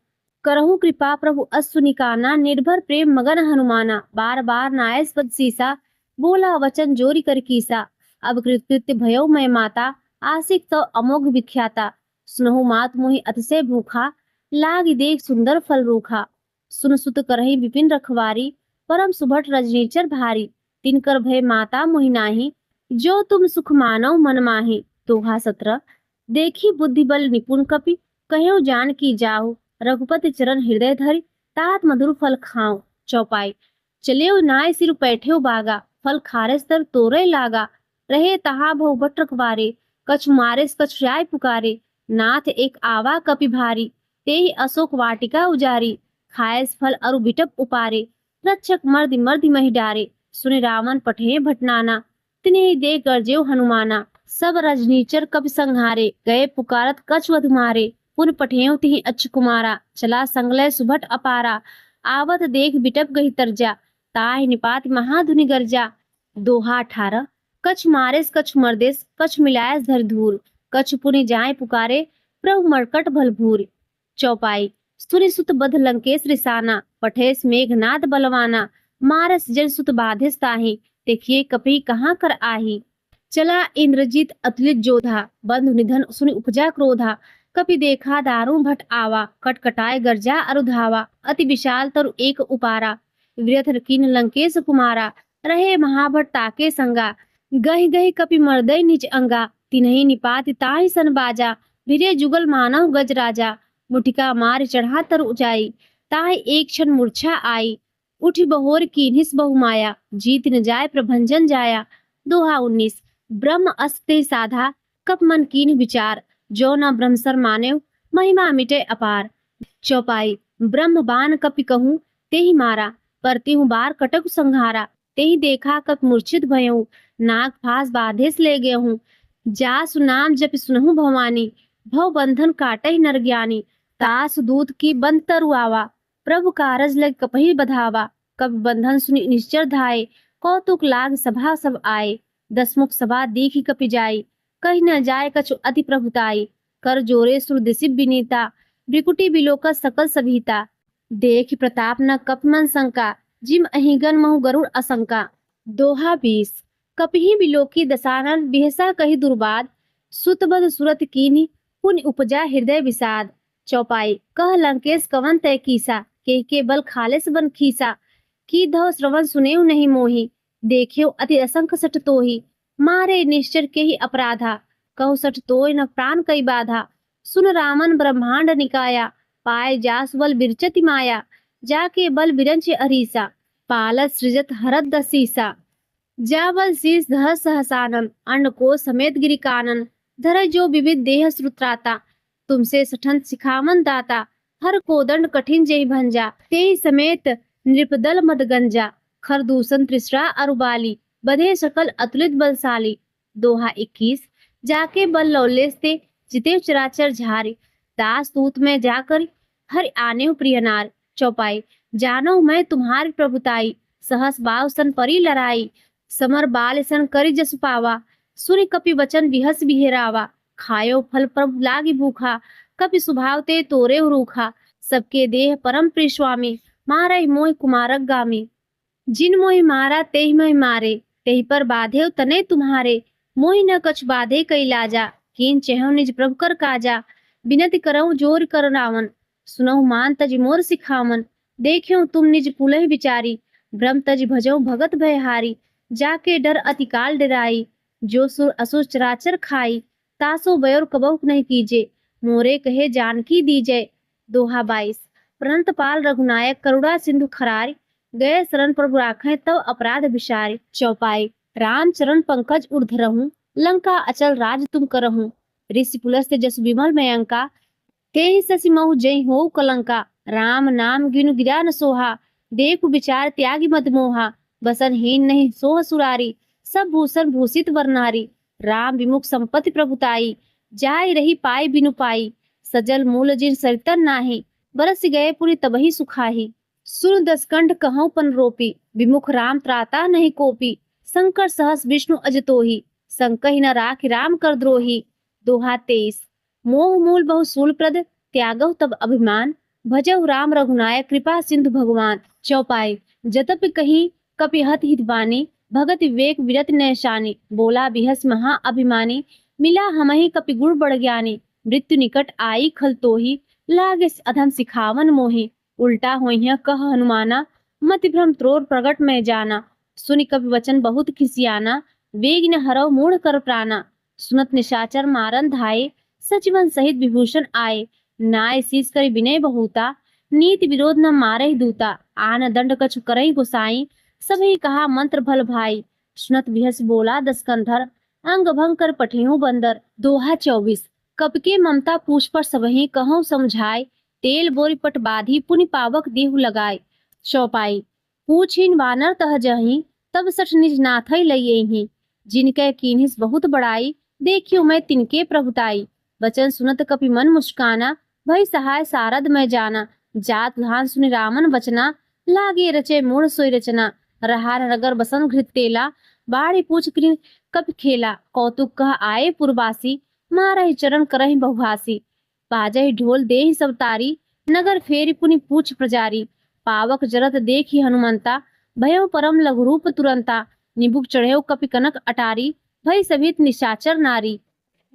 A: करहु कृपा प्रभु अश्व निकाना निर्भर प्रेम मगन हनुमाना बार बार नायस पद सीसा बोला वचन जोरी कर कीसा अब कृत्य भयो मैं माता आशिक तो अमोघ विख्याता सुनहु मात मोहि अतिशय भूखा लाग देख सुंदर फल रूखा सुन सुत करहि विपिन रखवारी परम सुभट रजनीचर भारी तिनकर भय माता मोहि नाही जो तुम सुख मानव मन माही। दोहा 17। देखी बुद्धि बल निपुण कपि कहो जान की जाहु रघुपति चरण हृदय धरि तात मधुर फल खाओ। चौपाई। चलियो नाय सिर पैठ्यो बागा फल खारे स्तर तोरे लागा रहे तहा बहु बट रखवारे कछ मारे कछ राय पुकारे नाथ एक आवा कपि भारी ते ही अशोक वाटिका उजारी खायस फल अरु बिटप उपारे रक्षक मर्दि मर्दि महि डारे सुनि रावण पठे भटनाना तिन्हि दे गर्जेव हनुमाना सब रजनीचर कपि संहारे गए पुकारत कछ वध मारे पुन पठेव तिहि अच्छ कुमारा चला संगलय सुभट अपारा आवत देख बिटप गही तरजा ताहि निपात महाधुनि गर्जा। दोहा 18। कछ मारेस कछ मर्देस कछ मिलायस धर धूर कछ पुनि जाय पुकारे प्रभु मरकट भलभूर। चौपाई। सुनि सुत बध लंकेश रिसाना पठेस मेघनाद बलवाना मारस जन सुत बाधिस ताहि देखिए कपि कहाँ कर आही चला इंद्रजीत अतुलित जोधा, बंधु निधन सुनि उपजा क्रोधा। कपि देखा दारुण भट आवा, कटकटाए गर्जा अरुधावा। अति विशाल तरु एक उपारा, व्यथ कीन लंकेश कुमारा। रहे महाभट ताके संगा, गहि गहि कपि मर्दय निज अंगा। तिन्हि निपात ताहि सन बाजा, भिरे जुगल मानव गज राजा। मुटिका मार चढ़ा तरु ऊंचाई, ताहि एक क्षण मूर्छा आई। उठी बहोर कीन्हिस बहु माया, जीत न जाय प्रभंजन जाया। दोहा 19। ब्रह्म अस्ते साधा, कप मन कीन विचार। जो न ब्रह्मसर मानेव, महिमा मिटे अपार। चौपाई। ब्रह्म बान कपि कहूँ, तेहि मारा। परतिहु बार कटक संहारा। तेहि देखा कप मूर्छित भयहूँ, नाग फास बाधेस ले गयहूँ। जासु नाम जपि सुनहु भवानी, भव बंधन काटहि नर ज्ञानी। तासु दूत की बंद तरु आवा, प्रभु कारज लग कपहि बधावा। कपि बंधन सुनि निश्चर धाये, कौतुक लाग सभा सब आए। दसमुख सभा देखी कपि जाई, कही न जाय कछु अति प्रभुताई। कर जोरे सुर दिसि विनीता, भ्रिकुटी बिलोक सकल सभीता। देख प्रताप न कप मन शंका, जिम अहिगन महु गरुड़ असंका। दोहा 20। कपिहि बिलोकी दसानन, बिहसा कही दुर्बाद। सुतबद सुरत कीन्ही, पुनि उपजा हृदय विषाद। चौपाई। कह लंकेश कवन तय कीसा, के बल खालेस बन खीसा। की धव श्रवण सुनेउ नहीं मोही, देखेउ अति असंख सठ तोही। मारे निश्चर के ही अपराधा, कहु सठ तोय न प्राण कई बाधा। सुन रामन ब्रह्मांड निकाया, पाए जास बल बिरचति माया। जाके बल बिरंच अरीसा, पालत सृजत हरत दसीसा। जा बल शीस धर सहसानन, अन्न को समेत गिरि कानन। धर जो विविध देह श्रुत्राता, तुमसे सठन सिखावन दाता। हर कोदंड कठिन जेहि भंजा, तेहि समेत नृपदल मदगंजा। खर दूषण त्रिसरा अरुबाली, बधे सकल अतुलित बलशाली। दोहा 21। जाके बल लौलेस ते, जिते चराचर झारी। दास दूत में जाकर, हर आने प्रिय नार। चौपाई। जानो मैं तुम्हारी प्रभुताई, सहस बाव सन परी लड़ाई। समर बाल सन करी जस पावा, सुनि कपि वचन विहस बिहेरावा। खायो फल प्रभु लागी भूखा, कपि सुभाव ते तोरे रूखा। सबके देह परम प्रिय स्वामी, मारहि मोहि कुमारक गामी। जिन मोहि मारा तेहि मैं मारे, तेहि पर बाधेउ तने तुम्हारे। मोहि न कछु बाधे कई लाजा, कीन चेहु निज प्रभु कर काजा। बिनति करहु जोर कर रावण, सुनहु मान तज मोर सिखावन। देखियो तुम निज पुलहि विचारी, ब्रह्म तज भजऊ भगत भयहारी। जाके डर अति काल डराई, जो सुर असुर चराचर खाई। तासो बयोर कबहु नहीं कीजे, मोरे कहे जानकी दीजे। दोहा 22। प्रणत पाल रघुनायक, करुणा सिंधु खरारी। गए शरण प्रभु राखें, तव अपराध विसारी। चौपाई। राम चरण पंकज ऊर्ध रहूं, लंका अचल राज तुम करहूं। ऋषि पुलस्त्य जस विमल में अंका, तेहि ससि महु जय हो कलंका। राम नाम गिनु गिरा न सोहा, देखु विचार त्यागी मत मोहा। बसन हीन नहीं सोह सुरारी, सब भूषण भूषित वरनारी। राम विमुख संपत्ति प्रभुताई, जाय रही पाई बिनु पाई। सजल मूल जिन सरितन नाही, बरस गए पुनि तबहि सुखाही। सुन दसकंठ कहूँ पन रोपी, विमुख राम त्राता नहीं कोपी। शंकर सहस विष्णु अजतोही, संकहि न राखि राम कर द्रोही। दोहा 23। मोह मूल बहु शूलप्रद, त्यागहु तब अभिमान। भजहु राम रघुनायक, कृपा सिंधु भगवान। चौपाई। जतपि कही कपि हत हित बानी, भगत विवेक विरत नैशानी। बोला बिहस महा अभिमानी, मिला हमहि कपि गुण बड़ ज्ञानी। मृत्यु निकट आई खल तोही, लागे अधम सिखावन मोही। उल्टा होइह कह हनुमाना, मति भ्रम त्रोर प्रगट में जाना। सुनि कपि वचन बहुत खिसियाना, वेग न हरौ मूढ़ कर प्राणा। सुनत निशाचर मारन धाये, सचिवन सहित विभूषण आए। नाय शीस करि विनय बहुता, नीति विरोध न मारहि दूता। आन दंड कछु करहि गोसाई, सभी कहा मंत्र भल भाई। सुनत बिहस बोला दसकंधर, अंग भंग कर पठेहु बंदर। दोहा 24। कपके ममता पूछ पर सबहि कहूँ समझाए, तेल बोरी पट बाधी पुनि पावक देहु लगाए। चौपाई। पूछिन वानर तह जहीं, तब सठ निज नाथै लइयहि। जिनके कीन्हिस बहुत बड़ाई, देखियो मैं तिनके प्रभुताई। वचन सुनत कपि मन मुस्काना, भई सहाय सारद में जाना। जात धान सुनि रामन वचना, लागे रचे मूढ़ सोई रचना। रहार नगर बसन घृत तेला, बाढ़ी पूछ कृ कपि खेला। कौतुक कह आए पुरवासी, मारहि चरण करहि बहुभासी। बाजहि ढोल देहि सब तारी, नगर फेरी पुनि पूछ प्रजारी। पावक जरत देखी हनुमंता, भयो परम लघु रूप तुरंता। निबुक चढ़ेउ कपि कनक अटारी, भई सभित निशाचर नारी।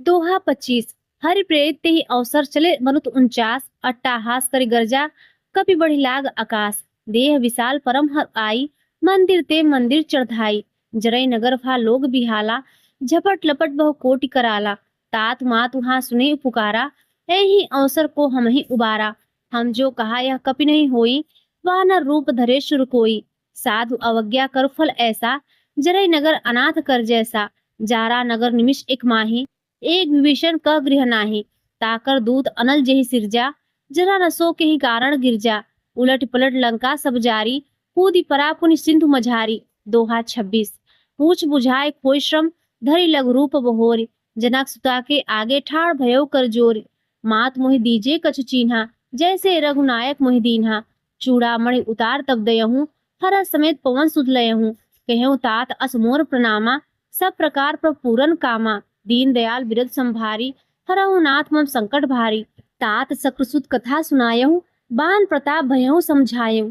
A: दोहा 25। हरि प्रेरित ते ही अवसर चले मनुत 49। अट्टाहास करि गर्जा कपि बढ़ी लाग आकाश। देह विशाल परम हर आई मंदिर ते मंदिर चढ़ाई। जरई नगर फा लोग बिहाला झपट लपट बहु कोटि कराला। तात मात वहां सुने पुकारा यही अवसर को हम ही उबारा। हम जो कहा यह कपि नहीं होई वानर रूप धरे शुर कोई। साधु अवज्ञा कर फल ऐसा जरई नगर अनाथ कर जैसा। जारा नगर निमिष एक माही एक विभीषण का गृह नाही। ताकर दूत अनल जेहि सिरजा जरा रसो के ही कारण गिरजा। उलट पलट लंका सब जारी कूदी परा पुनि सिंधु मझारी। दोहा 26। पूछ बुझाए खोई श्रम धरि लघु रूप बहोरी। जनक सुता के आगे ठाड़ भयो कर जोर। मात मोहि दीजे कछु चीन्हा जैसे रघुनायक मोहि दीन्हा। चूड़ामणि उतार तब दयहूँ हर समेत पवन सुत लयहूँ। कहूँ तात अस मोर प्रणामा सब प्रकार पर पूरन कामा। दीन दयाल बिरद संभारी हरहु नाथ मम संकट भारी। तात सक्रसुत कथा सुनायहु बान प्रताप भयहु समझायहु।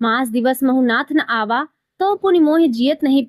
A: मास दिवस महु नाथ न आवा तो पुनि मोहि जियत नहीं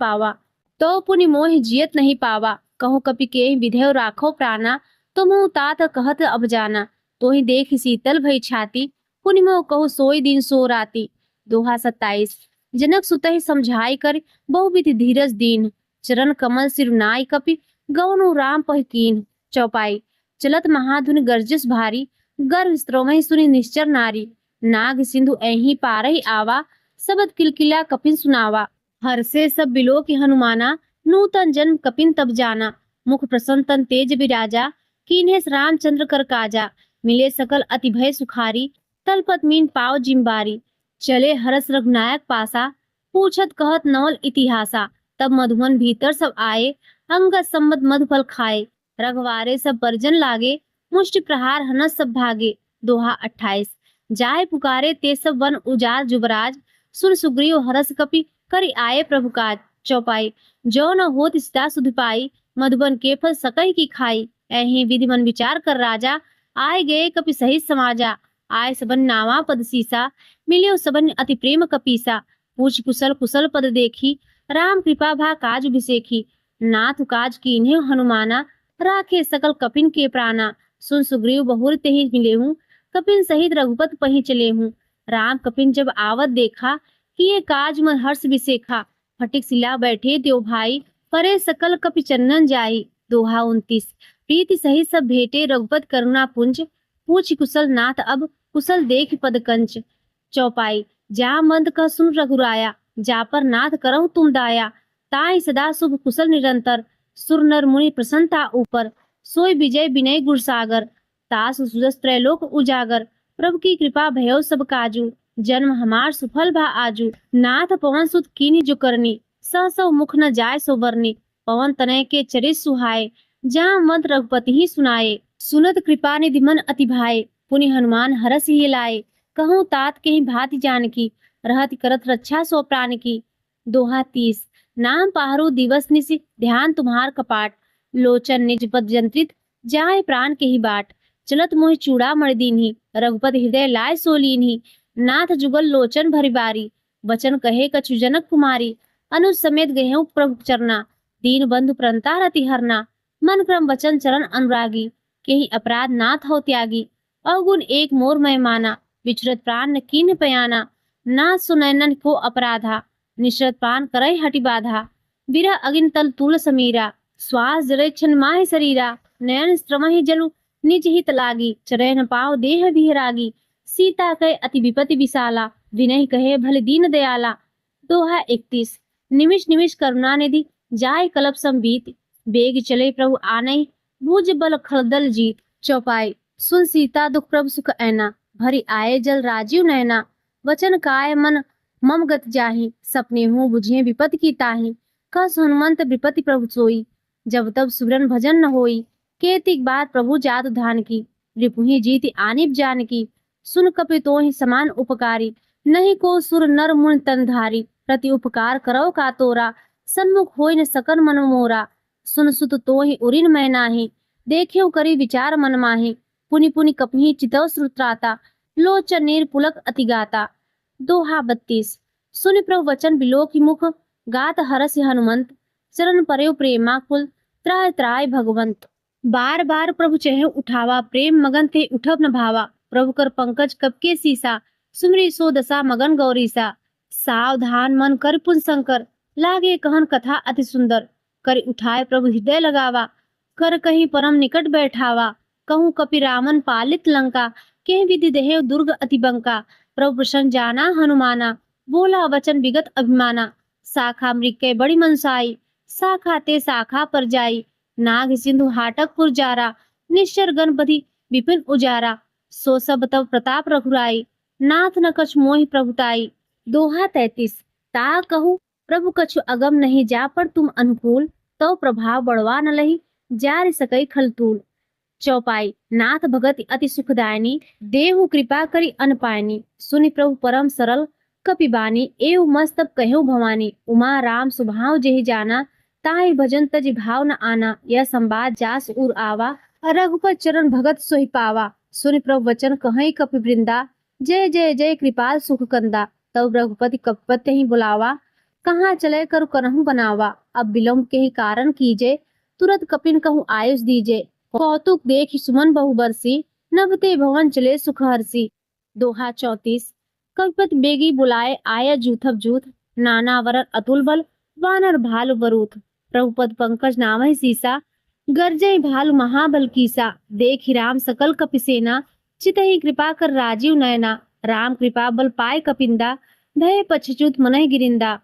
A: पावा। कहूँ कपि के विधेय राखो प्राणा तो महु तात कहत अब जाना। तो ही देख शीतल भई छाती पुनि मोह कहु सोई दिन सो राती। दोहा 27। जनक सुतहि समझाई कर बहुविधि धीरज दीन। चरण कमल सिर नाई कपि गौनु राम पहिकीन। चौपाई। चलत महाधुनि गर्जिस भारी गर्भ स्त्रोमहि सुनि निश्चर नारी। नाग सिंधु ऐही पारहि आवा सबद किलकिला कपिन सुनावा। हर से सब बिलो की हनुमाना नूतन जन्म कपिन तब जाना। मुख प्रसन्न तन तेज विराजा कीन्हेस रामचंद्र कर काजा। मिले सकल अति भय सुखारी तलपत मीन पाव जिम्बारी। चले हरस रघुनायक पासा पूछत कहत नवल इतिहासा। तब मधुवन भीतर सब आए अंगद सम्मत मधुफल खाए। रघवारे सब परजन लागे मुष्टि प्रहार हनस सब भागे। दोहा 28। जाय पुकारे ते सब वन उजार जुबराज सुन सुग्रीव हरस कपि करि आए प्रभु काज। चौपाई। जो न होत सीता सुध पाई मधुबन के फल सकई की खाई। ऐहि विधि मन विचार कर राजा आए गए कपि सहित समाजा। आय सबन नावा पद सीसा मिलियो सबन अति प्रेम कपीसा। पूछ कुशल कुशल पद देखी राम कृपा भा काज बिसेखी। नाथ काज कीन्हे हनुमाना राखे सकल कपिन के प्राणा। सुन सुग्रीव बहुर ते ही मिले हूँ कपिन सहित रघुपत पही चले हूँ। राम कपिन जब आवत देखा किए काज मन हर्ष बिसेखा। फटिक सिला बैठे त्यो भाई परे सकल कपि चंदन जाई। दोहा 29। प्रीति सहित सब भेटे रघुपत करुणा पुंज पूछ कुशल नाथ अब कुशल देख पद कंच। चौपाई। जा मंद का सुन रघुराया जा पर नाथ करहु तुम दाया। ताई सदा शुभ कुशल निरंतर सुर नर मुनि प्रसन्नता ऊपर। सोई विजय विनय गुरसागर तास सुजस त्रैलोक उजागर। प्रभु की कृपा भयो सब काजू जन्म हमार सुफल भा आजू। नाथ पवन सुत कीन्ही जो करनी सौ मुख न जाय सो बरनी। पवन तनय के चरित सुहाए जहाँ मंत्र रघुपति ही सुनाए। सुनत कृपा निधि मन अति भाए पुनि हनुमान हरस ही लाए। कहूँ तात के ही भांति जानकी रहत करत रक्षा सो प्राण की। दोहा 30। नाम पाहरू दिवस निसि ध्यान तुम्हार कपाट। लोचन निज पद जंत्रित जाए प्राण के ही बाट। चलत मोहि चूड़ा मणि दीन्ही रघुपति हृदय लाय सो लीन्ही। नाथ जुगल लोचन भरि बारी वचन कहे कछु जनक कुमारी। अनुज समेत गए प्रभु चरना दीन बंधु प्रंता रति हरना। मन क्रम वचन चरण अनुरागी के ही अपराध नाथ हो त्यागी। अवगुण एक मोर मैं माना विचरत प्राण न कीन्ह पयाना। नाथ सुनैनन को अपराधा निश्रत प्राण करय हटि बाधा। विरह अगिन तल तुल समीरा श्वास जरे छन माहि शरीरा। नयन श्रमहि जलु निज हित लागी चरय न पाव देह विहरागी। सीता कहे अति विपति विशाला विनय कहे भले दीन दयाला। दोहा 31। निमिष निमिष करुणा निधि जाय कलप संबीत बेग चले प्रभु आनई भुज बल खलदल जीत। चौपाई। सुन सीता दुख प्रभु सुख ऐना भरी आए जल राजीव नैना। वचन काय मन मम गत जाहि सपने हूँ बुझे विपत की ताहि। कस हनुमंत विपति प्रभु सोई जब तब सुरन भजन न होई। केतिक बार प्रभु जादु धान की रिपुहि जीति आनिब जानकी। सुन कपि तोहि समान उपकारी नहीं को सुर नर मुनि तनधारी। प्रति उपकार करो का तोरा सन्मुख होई न सकन मन मोरा। सुन सुत तोहि उरिन मैं नाही देख्यो करी विचार मन माहि। पुनि पुनि कपहि चितव श्रुत्राता लोचन नीर पुलक अति गाता। दोहा 32। सुनि प्रभु वचन बिलो की मुख गात हरसि हनुमंत चरण परयो प्रेमा कुल। त्राय त्राय भगवंत। बार बार प्रभु चहे उठावा, प्रेम मगन थे उठब न भावा। प्रभु कर पंकज कब के सीसा, सुमरी सो दशा मगन गौरीसा। सावधान मन कर पुन शंकर, लागे कहन कथा अति सुंदर। कर उठाए प्रभु हृदय लगावा, कर कहीं परम निकट बैठावा। कहूँ कपि रामन पालित लंका, के विधि देहे दुर्ग अति बंका। प्रभु प्रसन्न जाना हनुमाना, बोला वचन विगत अभिमाना। शाखा मृग के बड़ी मनसाई, शाखा ते शाखा पर जाई। नाग सिंधु हाटक पुर जारा, निश्चर गणपति विपिन उजारा। सो सब तब प्रताप रघुराई, नाथ न कछ मोहि प्रभुताई। दोहा 33। ता कहूँ प्रभु कछु अगम नहीं, जा पर तुम अनुकूल। तो प्रभाव बढ़वा न लही, जार सकई खलतूल। चौपाई। नाथ भगत अति सुखदायनी, देहु कृपा करी अन पायनी। सुनि प्रभु परम सरल कपिबानी, एव मस्तब कहु भवानी। उमा राम सुभाव जेहि जाना, ताहि भजन तजि भाव न आना। यह संवाद जास उर आवा, रघुपत चरण भगत सोहि पावा। सुनि प्रभु वचन कहई कपि वृंदा, जय जय जय कृपाल सुख कंदा। तब रघुपति कपिपति ही बुलावा, कहाँ चले कर करहु बनावा। अब विलम्ब के ही कारण कीजे, तुरंत कपिन कहूँ आयुष दीजे। कौतुक देखि सुमन बहु बरसी, नभते भवन चले सुख हरसी। दोहा 34। कपिपति बेगी बुलाए, आया जूथब जूथ। नाना वरन अतुल बल, वानर भालु बरूथ। प्रभुपद पंकज नामहि सीसा, गर्जय भालु महाबल कीसा। देखि राम सकल कपिसेना, चितहि कृपा कर राजीव नयना। राम कृपा बल पाए कपिंदा, भय पछचूत मनहि गिरिंदा।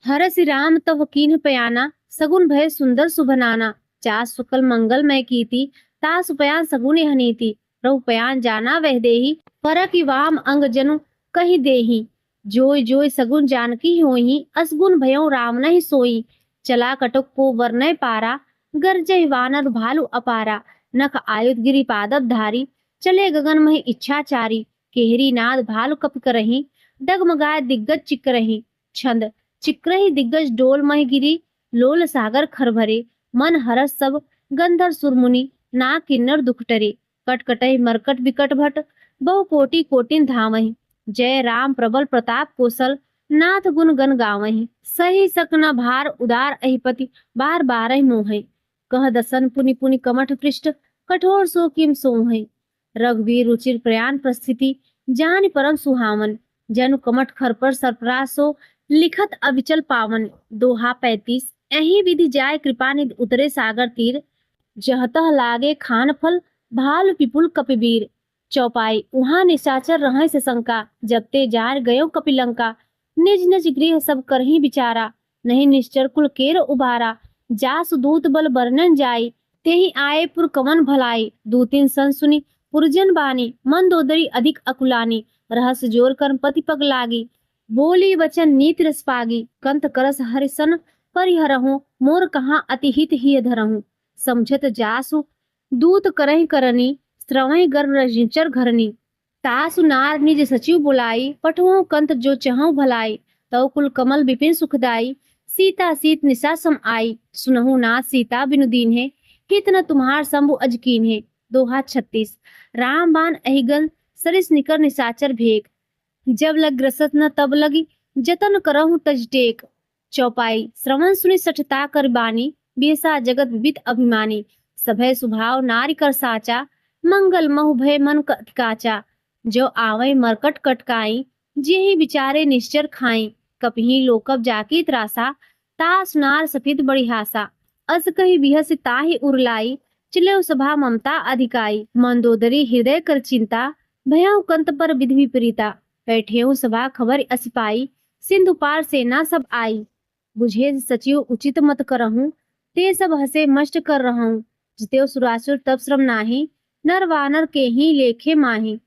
A: हरसि राम तव कीन्ह पयाना, सगुन भय सुंदर सुभनाना। चास सुकल मंगलमय कीति, तास पयान सगुन यह नीति। प्रभु पयान जाना वह देही, परकि वाम अंग जनु कहि देही। जोय जोय सगुन जानकी होई, असगुन भयउ राम नहीं सोई। चला कटक को वर्णय पारा, गर्जय वानर भालु अपारा। नख आयुध गिरि पादप धारी, चले गगन महि इच्छाचारी। केहरी नाद भालु कपि करही, डगमगाए दिग्गज चिकरही। छंद। चिकरही दिग्गज डोल महि गिरी, लोल सागर खर भरे। मन हरस सब गंधर सुरमुनि, ना किन्नर दुख टरे। कटकटहि मरकट विकट भट, बहु कोटि कोटिन धावहि। जय राम प्रबल प्रताप कौशल, नाथ गुण गण गावहि। सही सक न भार उदार अहिपति, बार बारहि मोहि। कह दसन पुनि पुनि कमठ पृष्ठ, कठोर सो किम सोहि। रघुवीर रुचिर प्रयाण प्रस्थिति, जानि परम सुहावन। जनु कमठ खर पर सरफरासो, लिखत अविचल पावन। दोहा 35। एहि विधि जाय कृपा निधि, उतरे सागर तीर। जहतह लागे खान फल, भाल पिपुल कपिबीर। चौपाई। उहाँ निशाचर रहे से शंका, जब ते जान गयो कपिलंका। निज निज गृह सब करही विचारा, नहीं निश्चर कुल केर उबारा। जासु दूत बल बरनन जाई, तेहि आए पुर कवन भलाई। दूतिन सन सुनी पुरजन बानी, मंदोदरी अधिक अकुलानी। रहस्य जोर कर्म पति पग लागी, बोली वचन नीति रस पागी। कंत करस हरिसन परिहरहूँ, मोर कहाँ अति हित ही धरहूँ। समझत जासु दूत करहि करनी, श्रवहि गर्भ रजिंचर घरनी। तासु नार निज सचिव बुलाई, पठवों कंत जो चहु भलाई। तव कुल कमल विपिन सुखदाई, सीता सीत निशा सम आई। सुनहु नाथ सीता बिनु दीन है, हित न तुम्हार शंभु अजकीन है। दोहा 36। राम बाण अहिगन, सरिस निकर निशाचर भेक। जब लग ग्रसत न तब लगी, जतन करहु तज टेक। चौपाई। श्रवण सुनि सठता कर बानी, बेसा जगत विदित अभिमानी। सभय स्वभाव नारी कर साचा, मंगल महु भय मन काचा। जो आवै मरकट कटकाई, जेहि विचारे निश्चर खाई। कपही लोकब जाकी त्रासा, तास नार सफित बड़ी हासा। अस कही बिहस ताहि उरलाई, चिलेउ सभा ममता अधिकाई। मंदोदरी हृदय कर चिंता, भयउ कंत पर विधि विपरीता। बैठेऊ सभा खबर असिपाई, सिंधु पार सेना सब आई। बुझे सचिव उचित मत करहूँ, ते सब हसे मष्ट कर रहूँ। जितेउ सुरासुर तब श्रम नाही, नर वानर के ही लेखे माही।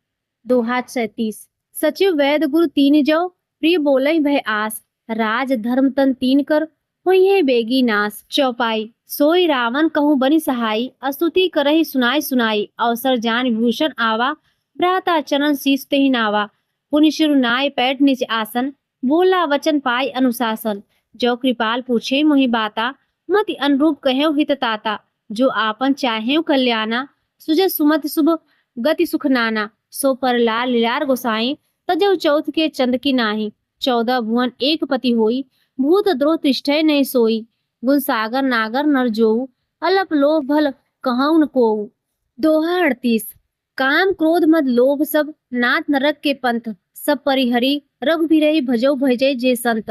A: दोहा 37। सचिव वैद गुरु तीन जो, प्रिय बोलई भय आस। राज धर्म तन तीन कर, होइहे बेगी नास। चौपाई। सोई रावण कहूँ बनि सहाई, अस्तुति करहि सुनाई सुनाई। अवसर जान विभूषण आवा, भ्राता चरण शीस तेहि नावा। पुनि शिरु नाय पैठ निज आसन, बोला वचन पाई अनुशासन। जो कृपाल पूछे मोहि बाता, मति अनुरूप कहेउ हित ताता। जो आपन चाहेउ कल्याणा, सुजय सुमति शुभ गति सुख नाना। सो पर लाल लीलार गोसाई, तजौ चौथ के चंद की नाही। 14 भुवन एक पति होई, भूत द्रोह तिष्ठै नहीं सोई। गुण सागर नागर नर जोऊ, अलप लोभ भल कहउँ न कोउ। दोहा 38। काम क्रोध मद लोभ सब नाथ नरक के पंथ, सब परिहरी रघुबीरहि भजौ भजै जे संत।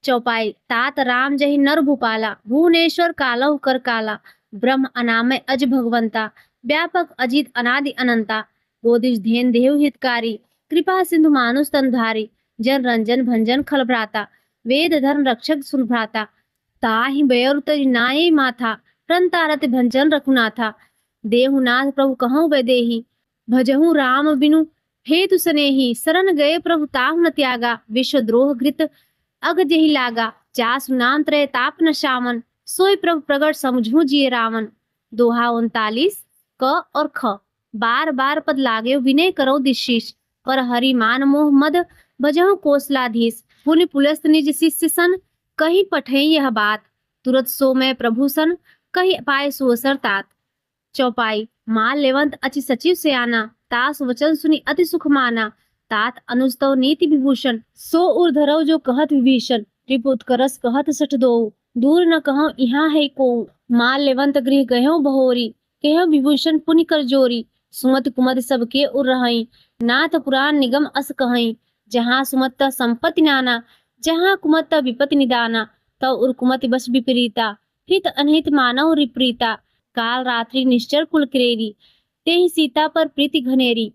A: चौपाई। तात राम जहि नर भूपाला, भुवनेश्वर कालहु कर काला। ब्रह्म अनामय अज भगवंता, व्यापक अजित अनादि अनंता। गोदिश धेन देहु हितकारी, कृपा सिंधु मानुष तन धारी। जन रंजन भंजन खल भ्राता, वेद धर्म रक्षक सुन भ्राता। ताहि बेअर तज नाये माथा, प्रण तारत भंजन रघुनाथा। देहुनाथ प्रभु कहउँ वैदेही, भजहु राम बिनु हेतु सनेही। शरण गए प्रभु ताहु न त्यागा, विश्वद्रोह घृत अग जेहि लागा। जासु नाम त्रय ताप न शामन, सोई प्रभु प्रगट समझू जिय रावण। दोहा 39। क और ख। बार बार पद लागे विनय करो दिशीष, पर हरि मान मोह मद भजहु कोसलाधीश। पुनि पुलस्त निज शिष्य सन, कहीं पठई यह बात। तुरत सो मैं प्रभु सन, कहीं पाए सुअसर तात। चौपाई। माल लेवंत अचि सचिव से आना, तास वचन सुनी अति सुख माना। तात अनुजतव नीति विभूषण, सो उर धरव जो कहत विभीषण। रिपुत करस कहत सठ दोउ, दूर न कहूँ यहाँ है को। माल लेवंत गृह गयो बहोरी, कहो विभूषण पुनि कर जोरी। सुमति कुमति सबके उर रहई, नाथ पुराण निगम अस कहई। जहाँ सुमत संपत्ति नाना, जहाँ कुमत विपत्ति निदाना। तव उर कुमति बस विपरीता, हित अनहित मानव रिप्रीता। काल रात्रि निश्चर कुल क्रेरी, तेहि सीता पर प्रीति घनेरी।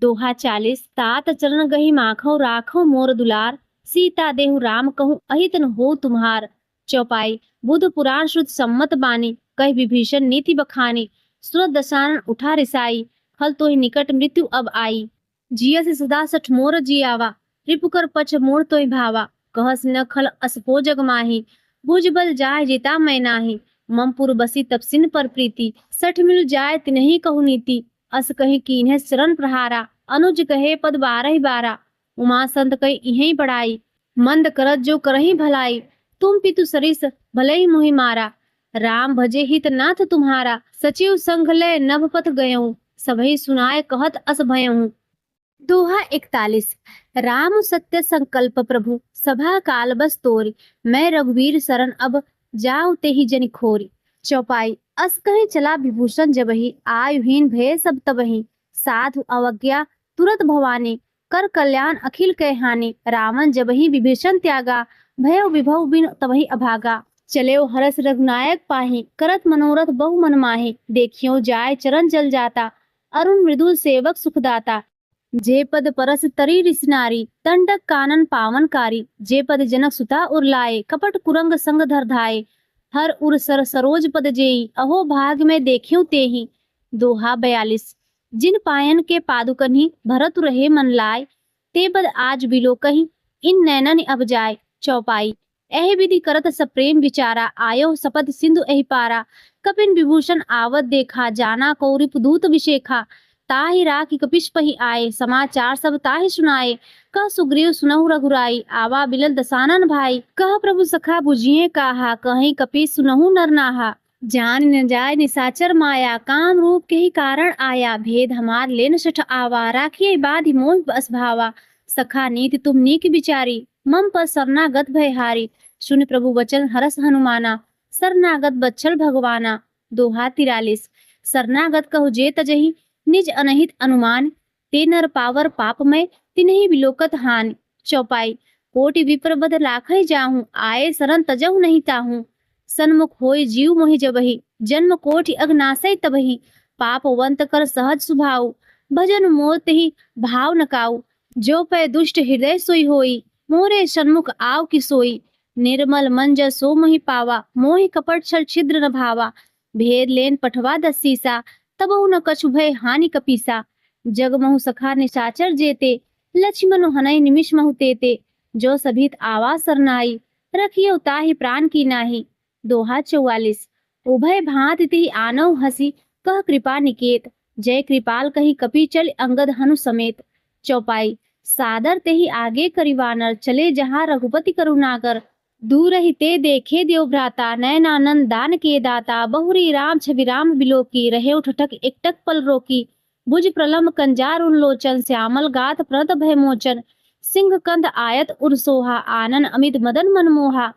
A: दोहा 40। तात चरण गही माखो राखो मोर दुलार, सीता देहु राम कहूँ अहित न हो तुम्हार। चौपाई। बुध पुराण श्रुत सम्मत बानी, कह विभीषण नीति बखानी। सुरत दशानन उठा रिसाई, खल तोहि निकट मृत्यु अब आई। जिय से सदा सठ मोर जियावा, रिपुकर पछ मोर तोहि भावा। कहस न खल असपो जग माही, भुज बल जाय जिता मैं नाही। ममपुर बसी तब सिन पर प्रीति, सठ मिल जाय तिन्हि कहु नीति। अस कहि कीन्हे शरण प्रहारा, अनुज कहे पद 12 12। उमा संत कहि इहीं बड़ाई, मंद करत जो करही भलाई। तुम पितु सरिस भले ही मुहि मारा, राम भजे हित नाथ तुम्हारा। सचिव संग ले नभ पथ गयऊँ, सबहि सुनाय कहत अस भयऊँ। दोहा 41। राम सत्य संकल्प प्रभु, सभा काल बस तोरी। मैं रघुवीर शरण अब, जाऊँ तेहि जनि खोरी। चौपाई। अस कहीं चला विभूषण जबहि, आयुहीन भय सब तबहि। साधु अवज्ञा तुरत भवानी, कर कल्याण अखिल कै हानि। रावण जबहि विभीषण त्यागा, भयो विभव बिन तबहि अभागा। चलेओ हरस रघुनायक पाहि, करत मनोरथ बहु मन माहि। देखियो जाय चरण जल जाता, अरुण मृदुल सेवक सुखदाता। जे पद परस तरी रिसनारी, दंडक कानन पावनकारी। जे पद जनक सुता उरलाए, कपट कुरंग संग धर धाये। हर उर सर सरोज पद जेई, अहो भाग में देखियो तेहि। दोहा 42। जिन पायन के पादुकन्हि, भरत रहे मन लाय। ते पद आज बिलो कहीं, इन नैनन अब जाय। चौपाई। एहि विधि करत सप्रेम विचारा, आयो सपथ सिंधु एहि पारा। कपिन विभूषण आवत देखा, जाना कौरिप दूत विशेखा। ताहि राखी कपिश पहि आए, समाचार सब ताहि सुनाए। कह सुग्रीव सुनहु रघुराई, आवा बिलन दसानन भाई। कह प्रभु सखा बुझिए काहा, कहीं कपि सुनहु नर नाहा। जान न जाय निसाचर माया, काम रूप के ही कारण आया। भेद हमार लेन सठ आवा, राखिए बाधि मोह बस भावा। सखा नीति तुम नीक विचारी, मम पर शरणागत भयहारी। सुन प्रभु वचन हरस हनुमाना, शरणागत बच्छल भगवाना। दोहा 43। शरणागत कहु जे तजहि, निज अनहित अनुमान। ते नर पावर पाप में, तिन्हि बिलोकत हानि। चौपाई। कोटि विप्र बद लाखै जाहूँ, आए शरण तजहु नहीं ताहूँ। सन्मुख होय जीव मोहि जबहि, जन्म कोटि अगनासै तबहि। पापवंत कर सहज सुभाऊ, भजन मोर तेहि भाव न काऊ। जो पै दुष्ट हृदय सोई होई, मोरे सन्मुख आव कि सोई। निर्मल मन जस सो मोहि पावा, मोहि कपट छल छिद्र न भावा। भेद लेन पठवा दसीसा, तबहु न कछु भय हानि कपीसा। जग महु सखा निशाचर जेते, लक्ष्मण हनई निमिष महु तेते। जो सभित आवा सरनाई, रखियो ताहि प्राण की नाही। दोहा 44। उभय भांति तिहि आनव हसी, कह कृपा निकेत। जय कृपाल कही कपि चल अंगद हनु समेत। चौपाई। सादर तेहि आगे करिवानर, चले जहाँ रघुपति करुणाकर। दूर ही ते देखे देव भ्राता, नयनानंद दान के दाता। बहुरी राम छवि राम बिलोकी, रहे उठठक एकटक पल रोकी। भुज प्रलम्ब कंजार उन्लोचन, श्यामल गात प्रणत भय मोचन। सिंह कंद आयत उर सोहा, आनन अमित मदन मनमोहा।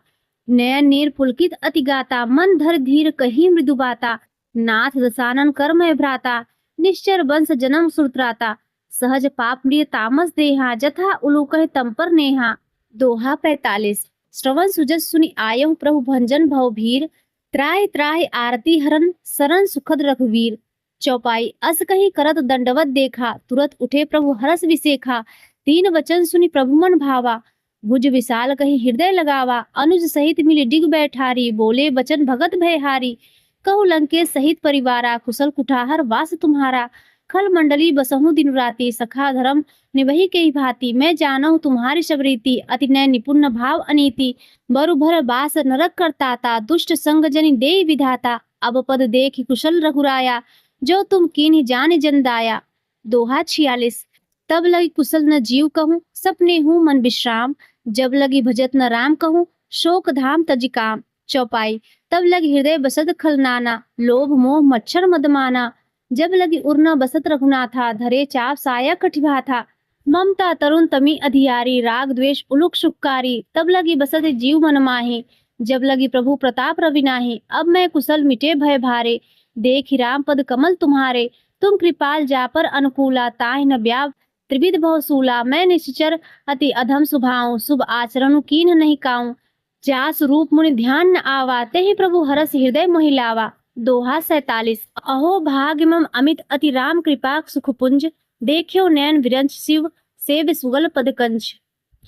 A: नयन नीर पुलकित अति गाता, मन धर धीर कही मृदु बाता। नाथ दसानन कर्म भ्राता, निश्चर वंश जन्म सुरत्राता। सहज पाप मृय तामस देहा, जथा उलूक तम पर नेहा। दोहा 45। श्रवण सुजस सुनि आयहु प्रभु भंजन भव भीर। त्राहि त्राहि आरती हरन, शरण सुखद रघुवीर। चौपाई। अस कही करत दंडवत देखा, तुरत उठे प्रभु हरस विसेखा। तीन वचन सुनि प्रभु मन भावा, भुज विशाल कही हृदय लगावा। अनुज सहित मिली डिग बैठारी, बोले वचन भगत भयहारी। कहु लंकेश सहित परिवारा, कुशल कुठार वास तुम्हारा। खल मंडली बसहु दिन राति, सखा धर्म निभहि के भांति। मैं जानहु तुम्हारी सब रीति, अति नय निपुण भाव अनीति। बरु भर बास नरक करताता, दुष्ट संग जनि देहि विधाता। अब पद देखि कुशल रघुराया, जो तुम कीन्हि जानि जन दाया। दोहा 46। तब लगी कुशल न जीव कहूँ, सपने हूँ मन विश्राम। जब लगी भजत न राम कहूँ, शोक धाम तज काम। चौपाई। तब लगी हृदय बसत खलनाना, लोभ मोह मच्छर मदमाना। जब लगी उर्न बसत रघुनाथा, धरे चाप साया कटिभा था। ममता तरुण तमी अधियारी, राग द्वेष उलुक शुभकारी। तब लगी बसत जीव मन माहे, जब लगी प्रभु प्रताप रविनाहे। अब मैं कुशल मिटे भय भारे, देखि राम पद कमल तुम्हारे। तुम कृपाल जा पर अनुकूला, ताहि न ब्याव त्रिविध भवसूला। मैं निश्चर अति अधम सुभाऊं, शुभ आचरण कीन्ह नहीं काऊं। जास रूप मुनि ध्यान न आवा, तेहि प्रभु हरस हृदय मोहि लावा। दोहा 47। अहो भाग्य मम अमित अति राम कृपा सुखपुंज। देखियो नयन विरंच शिव, सेव सुगल पद कंच।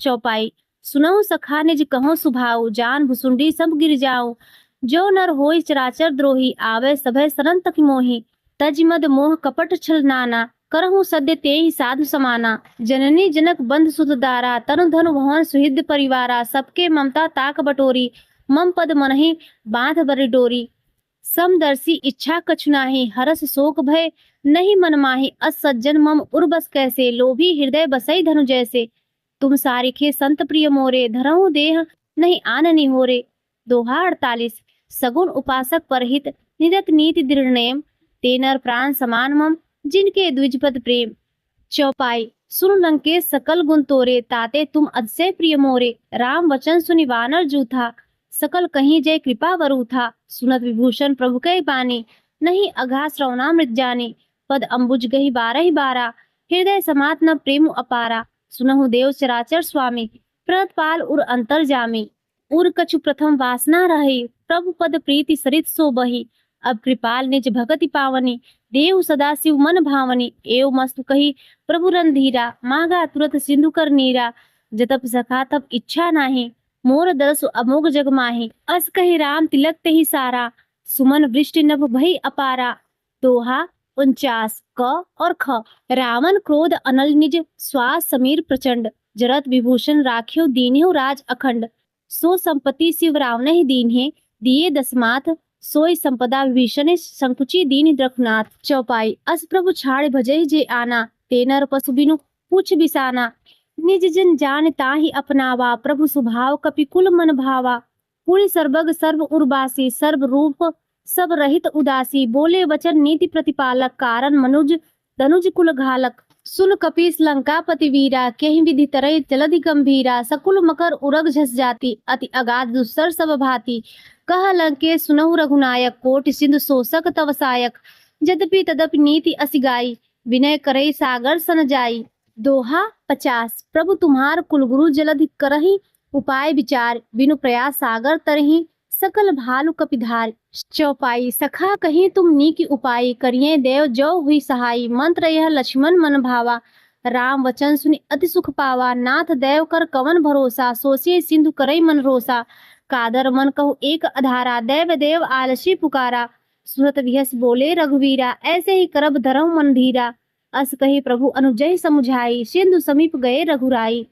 A: चौपाई। सुनहु सखा निज कहो सुभाऊ, जान भुसुंडी सब गिर जाऊं। जो नर होई चराचर द्रोही, आवे सभय शरण तक मोहि। तज मद मोह कपट छल नाना, करहु सद्य तेहि साधु समाना। जननी जनक बंध सुत दारा, तनु धनु भवन सुहृद परिवारा। सबके ममता ताक बटोरी, मम पद मनहि बांध बरि डोरी। समदर्शी इच्छा कछु नाहि, हरस शोक भय नहीं मन माहि। अस सज्जन मम उर्बस कैसे, लोभी हृदय बसई धनु जैसे। तुम सारिखे संत प्रिय मोरे, धरहु देह नहीं आननि होरे। दोहा 48। सगुन उपासक परहित, निरत नीति दृढ़ नेम। ते नर प्राण समान मम, जिनके द्विजपद प्रेम। चौपाई। सुन लंकेश सकल गुण तोरे, ताते तुम अतिशय प्रिय मोरे। राम वचन सुनि वानर जूथा, सकल कहीं जय कृपा वरु था। सुनत विभूषण प्रभु कै बानी, नहीं अघा श्रवणामृत जाने। पद अम्बुज गही बारहि बारा, हृदय समात न प्रेम अपारा। सुनहु देव चराचर स्वामी, प्रणतपाल उर अंतर जामी। उर कछु प्रथम वासना रही, प्रभु पद प्रीति सरित सो बही। अब कृपाल निज भगति पावनी, देव सदा शिव मन भावनी। एव मस्त कही प्रभु रणधीरा, मांगा तुरत सिंधु कर नीरा। जतप सखा तब इच्छा नाही, मोर दरसु अमोघ जग माही। अस कही राम तिलक तेहि सारा, सुमन वृष्टि नभ भई अपारा। दोहा 49। क और ख। रावण क्रोध अनल निज, श्वास समीर प्रचंड। जरत विभूषण राख्यो दीन्हु राज अखंड। सो संपत्ति शिव रावण ही दीन्हे, दिए दसमाथ। सोई संपदा विभीषण संकुची दीन रघुनाथ। चौपाई। अस प्रभु छाड़ भजहि जे आना, ते नर पशु बिनु पूछ बिसाना। निज जन जान ताहि अपनावा, प्रभु स्वभाव कपिकुल मन भावा। पूरी सर्वग सर्व उर्वासी, सर्व रूप सब रहित उदासी। बोले वचन नीति प्रतिपालक, कारण मनुज तनुज कुल घालक। सुन कपीस लंकापति वीरा, केहि विधि तरई जलधि गंभीरा। सकुल मकर उरग झस जाति, अति अगाध दुस्सर सब भांति। कह लंकेश सुनहु रघुनायक, कोटि सिंधु शोषक तव सायक। यद्यपि तदपि नीति असि गाई, विनय करई सागर सन जाई। दोहा 50। प्रभु तुम्हार कुलगुरु जलधि करहि, उपाय विचार। बिनु प्रयास सागर तरहि, सकल भालु कपिधार। चौपाई। सखा कहीं तुम नीकी उपाय, करिए देव जो हुई सहाय। मंत्र यह लक्ष्मण मन भावा, राम वचन सुनि अति सुख पावा। नाथ देव कर कवन भरोसा, सोचिए सिंधु करई मन रोसा। कादर मन कहु एक अधारा, देव देव आलसी पुकारा। सुरत विहस बोले रघुवीरा, ऐसे ही करब धरहु मन धीरा। अस कही प्रभु अनुजय समुझाई, सिंधु समीप गए रघुराई।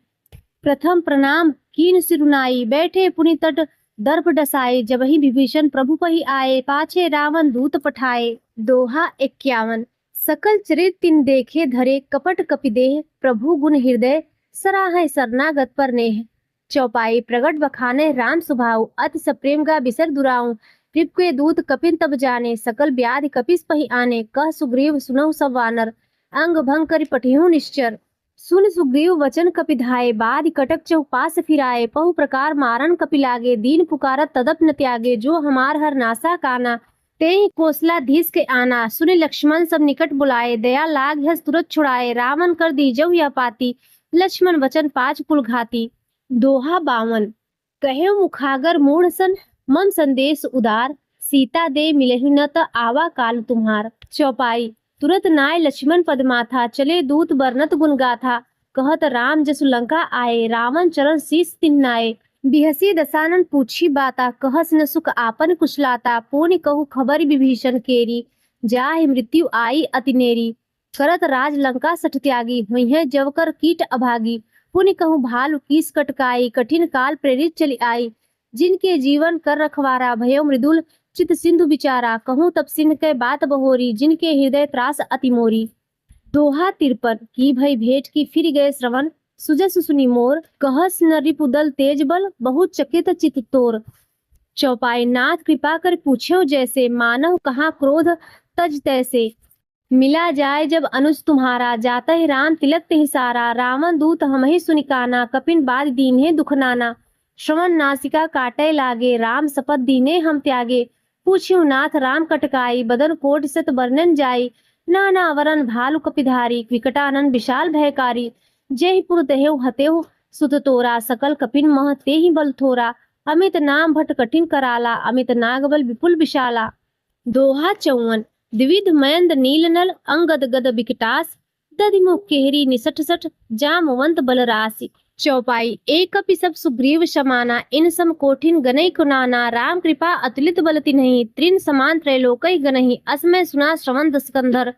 A: प्रथम प्रणाम कीन सिरुनाई, बैठे पुनि तट दर्प डसाए। जबहि विभीषण प्रभु पहि आए, पाछे रावण दूत पठाए। दोहा 51। सकल चरित तिन देखे, धरे कपट कपिदेह। प्रभु गुण हृदय, सराहै शरणागत पर नेह। चौपाई। प्रगट बखाने राम सुभाऊ, अति सप्रेम गा बिसर दुराऊ। रिप के दूत कपिन तब जाने, सकल व्याधि कपिस पहि आने। कह सुग्रीव सुनहु सब वानर, अंग भंग करि पठिहु निश्चर। सुन सुग्रीव वचन कपिधाए, बाध कटक चहुपास फिराए, पहु प्रकार मारन कपि लागे, दीन पुकारत तदप न त्यागे, जो हमार हर नासा काना, तेहि कोसलाधीश के आना। सुन लक्ष्मण सब निकट बुलाए, दया लाग हस तुरत छुड़ाए, रावण कर दीजहु यह पाती, लक्ष्मण वचन पाँच कुल घाती। दोहा 52। कहे मुखागर मूढ़ सन, मम संदेश उदार, सीता दे मिलहु न त आवा काल तुम्हार। चौपाई। तुरत नाय लक्ष्मण पद माथा, चले दूत बरनत गुण गाथा, कहत राम जसु लंका आए, रावण चरण शीस तिन्नाए। बिहसी दसानन पूछी बाता, कहस न सुख आपन कुशलाता, पुनि कहु खबर विभीषण केरी, जाहि मृत्यु आई अति नेरी। करत राज लंका सठ त्यागी, हुई है जवकर कीट अभागी, पुनि कहूँ भालु कीस कटकाई, कठिन काल प्रेरित चली आई। जिनके जीवन कर रखवारा, भयो मृदुल चित सिंधु विचारा, कहूँ तब सिंह के बात बहोरी, जिनके हृदय त्रास अति मोरी। दोहा 53। की भई भेंट की फिर गए श्रवण, सुजस सुनी मोर, कहस न रिपुदल तेज बल, बहुत चकित चित तोर। चौपाई। नाथ कृपा कर पूछ्यो जैसे, मानव कहाँ क्रोध तज तैसे, मिला जाए जब अनुज तुम्हारा, जाता ही राम तिलक तिहि सारा, रावण दूत हमहि सुनिकाना, कपिन बाद दीन्हे दुख नाना। श्रवण नासिका काटे लागे, राम शपथ दीने हम त्यागे, पूछ्यो नाथ राम कटकाई, बदन कोट सत बरनन जाई, नाना वरन भालु कपिधारी, विकटानन विशाल भयकारी। जेहि पुर दहेउ हतेउ सुत तोरा, सकल कपिन मह तेहि बल थोरा, अमित नाम भट कठिन कराला, अमित नागबल विपुल विशाला। दोहा 54। द्विविध मयंद नीलनल, अंगद गद विकटास, दधिमुख केहरी निसठ सठ, जामवंत बलरासि। चौपाई। एक कपि सब सुग्रीव समाना, इन सम कोठिन गनई कुनाना, राम कृपा अतुलित बल तिन्हि, त्रिन समान त्रैलोकई गनहि, असमय सुना श्रवण दस कंधर,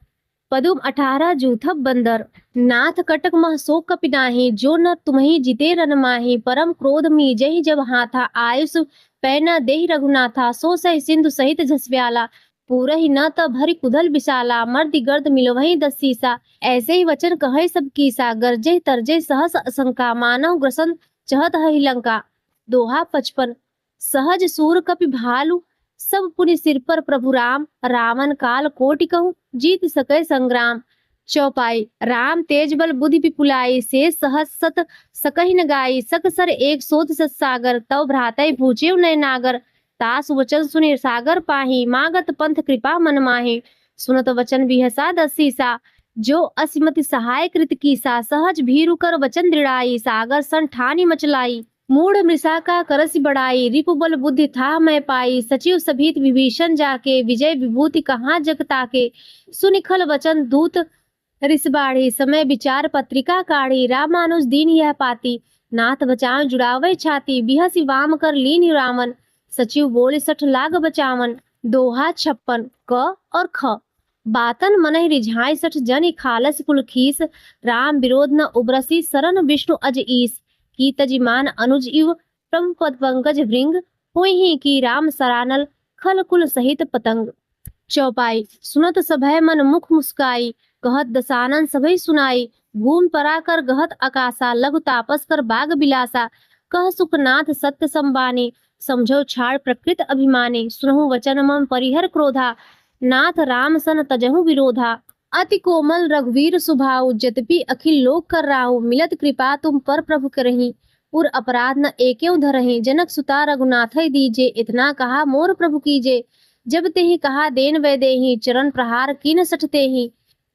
A: पदुम 18 जूथब बंदर। नाथ कटक मह सो कपि नाही, जो न तुम्हि जिते रन माही, परम क्रोध मी जहि जब हाथा, आयुष पै न देहि रघुनाथा, सो सहि सिंधु सहित झसव्याला, पूरहि न त भरि कुधल विशाला, मर्दि गर्द मिलवहि 10 सीसा। ऐसे ही वचन कहे सब कीसा, गरजे तरजे सहस असंका, मानव ग्रसन चहत हहि लंका। दोहा 55। सहज सूर कपि भालु, सब पुनि सिर पर प्रभु राम, रावण काल कोटि कहूँ, जीत सकै संग्राम। चौपाई। राम तेज बल बुद्धि विपुलाई, से सहस सत सकहि न गाई, सकसर एक सोत सत सागर, तव भ्रातै भूचेउ नय नागर, तास वचन सुनि सागर पाही, मागत पंथ कृपा मन माही। सुनत वचन बिहसा 10 सीसा, जो असिमति सहाय कृत कीसा, सहज भीरु कर वचन दृढ़ाई, सागर सन ठानी मचलाई। मूढ़ मृषा का करसि बढ़ाई, रिपु बल बुद्धि था मैं पाई, सचिव सभीत विभीषण जाके, विजय विभूति कहाँ जग ताके। सुनिखल वचन दूत रिस बाढ़ी, समय विचार पत्रिका काढ़ी, रामानुज दीन यह पाती, नाथ बचाव जुड़ावे छाती, बिहसी वाम कर लीन रावण, सचिव बोले सठ लाग बचावन। दोहा 56। क और ख। बातन मनहि रिझाई सठ जनि खालस कुल खीस, राम विरोध न उबरसी, शरण विष्णु अज ईस, की तजिमान अनुज इव, प्रभु पद पंकज भृंग, होहि की राम सरानल, खल कुल सहित पतंग। चौपाई। सुनत सभय मन मुख मुस्काई, कहत दसानन सभय सुनाई, भूमि परा कर गहत आकाशा, लघु तापस कर बाग बिलासा, कह सुखनाथ सत्य संबानी, समझो छाड़ प्रकृत अभिमानी, सुनहु वचन मम परिहर क्रोधा, नाथ राम सन तजहु विरोधा। अति कोमल रघुवीर सुभाऊ, जतपि अखिल लोक कर राहु, मिलत कृपा तुम पर प्रभु करही, उर अपराध न एकेउ धरहि, जनक सुता रघुनाथै दीजे, इतना कहा मोर प्रभु कीजे, जब तेहि कहा देन वै देहि, चरण प्रहार कीन सठ तेहि,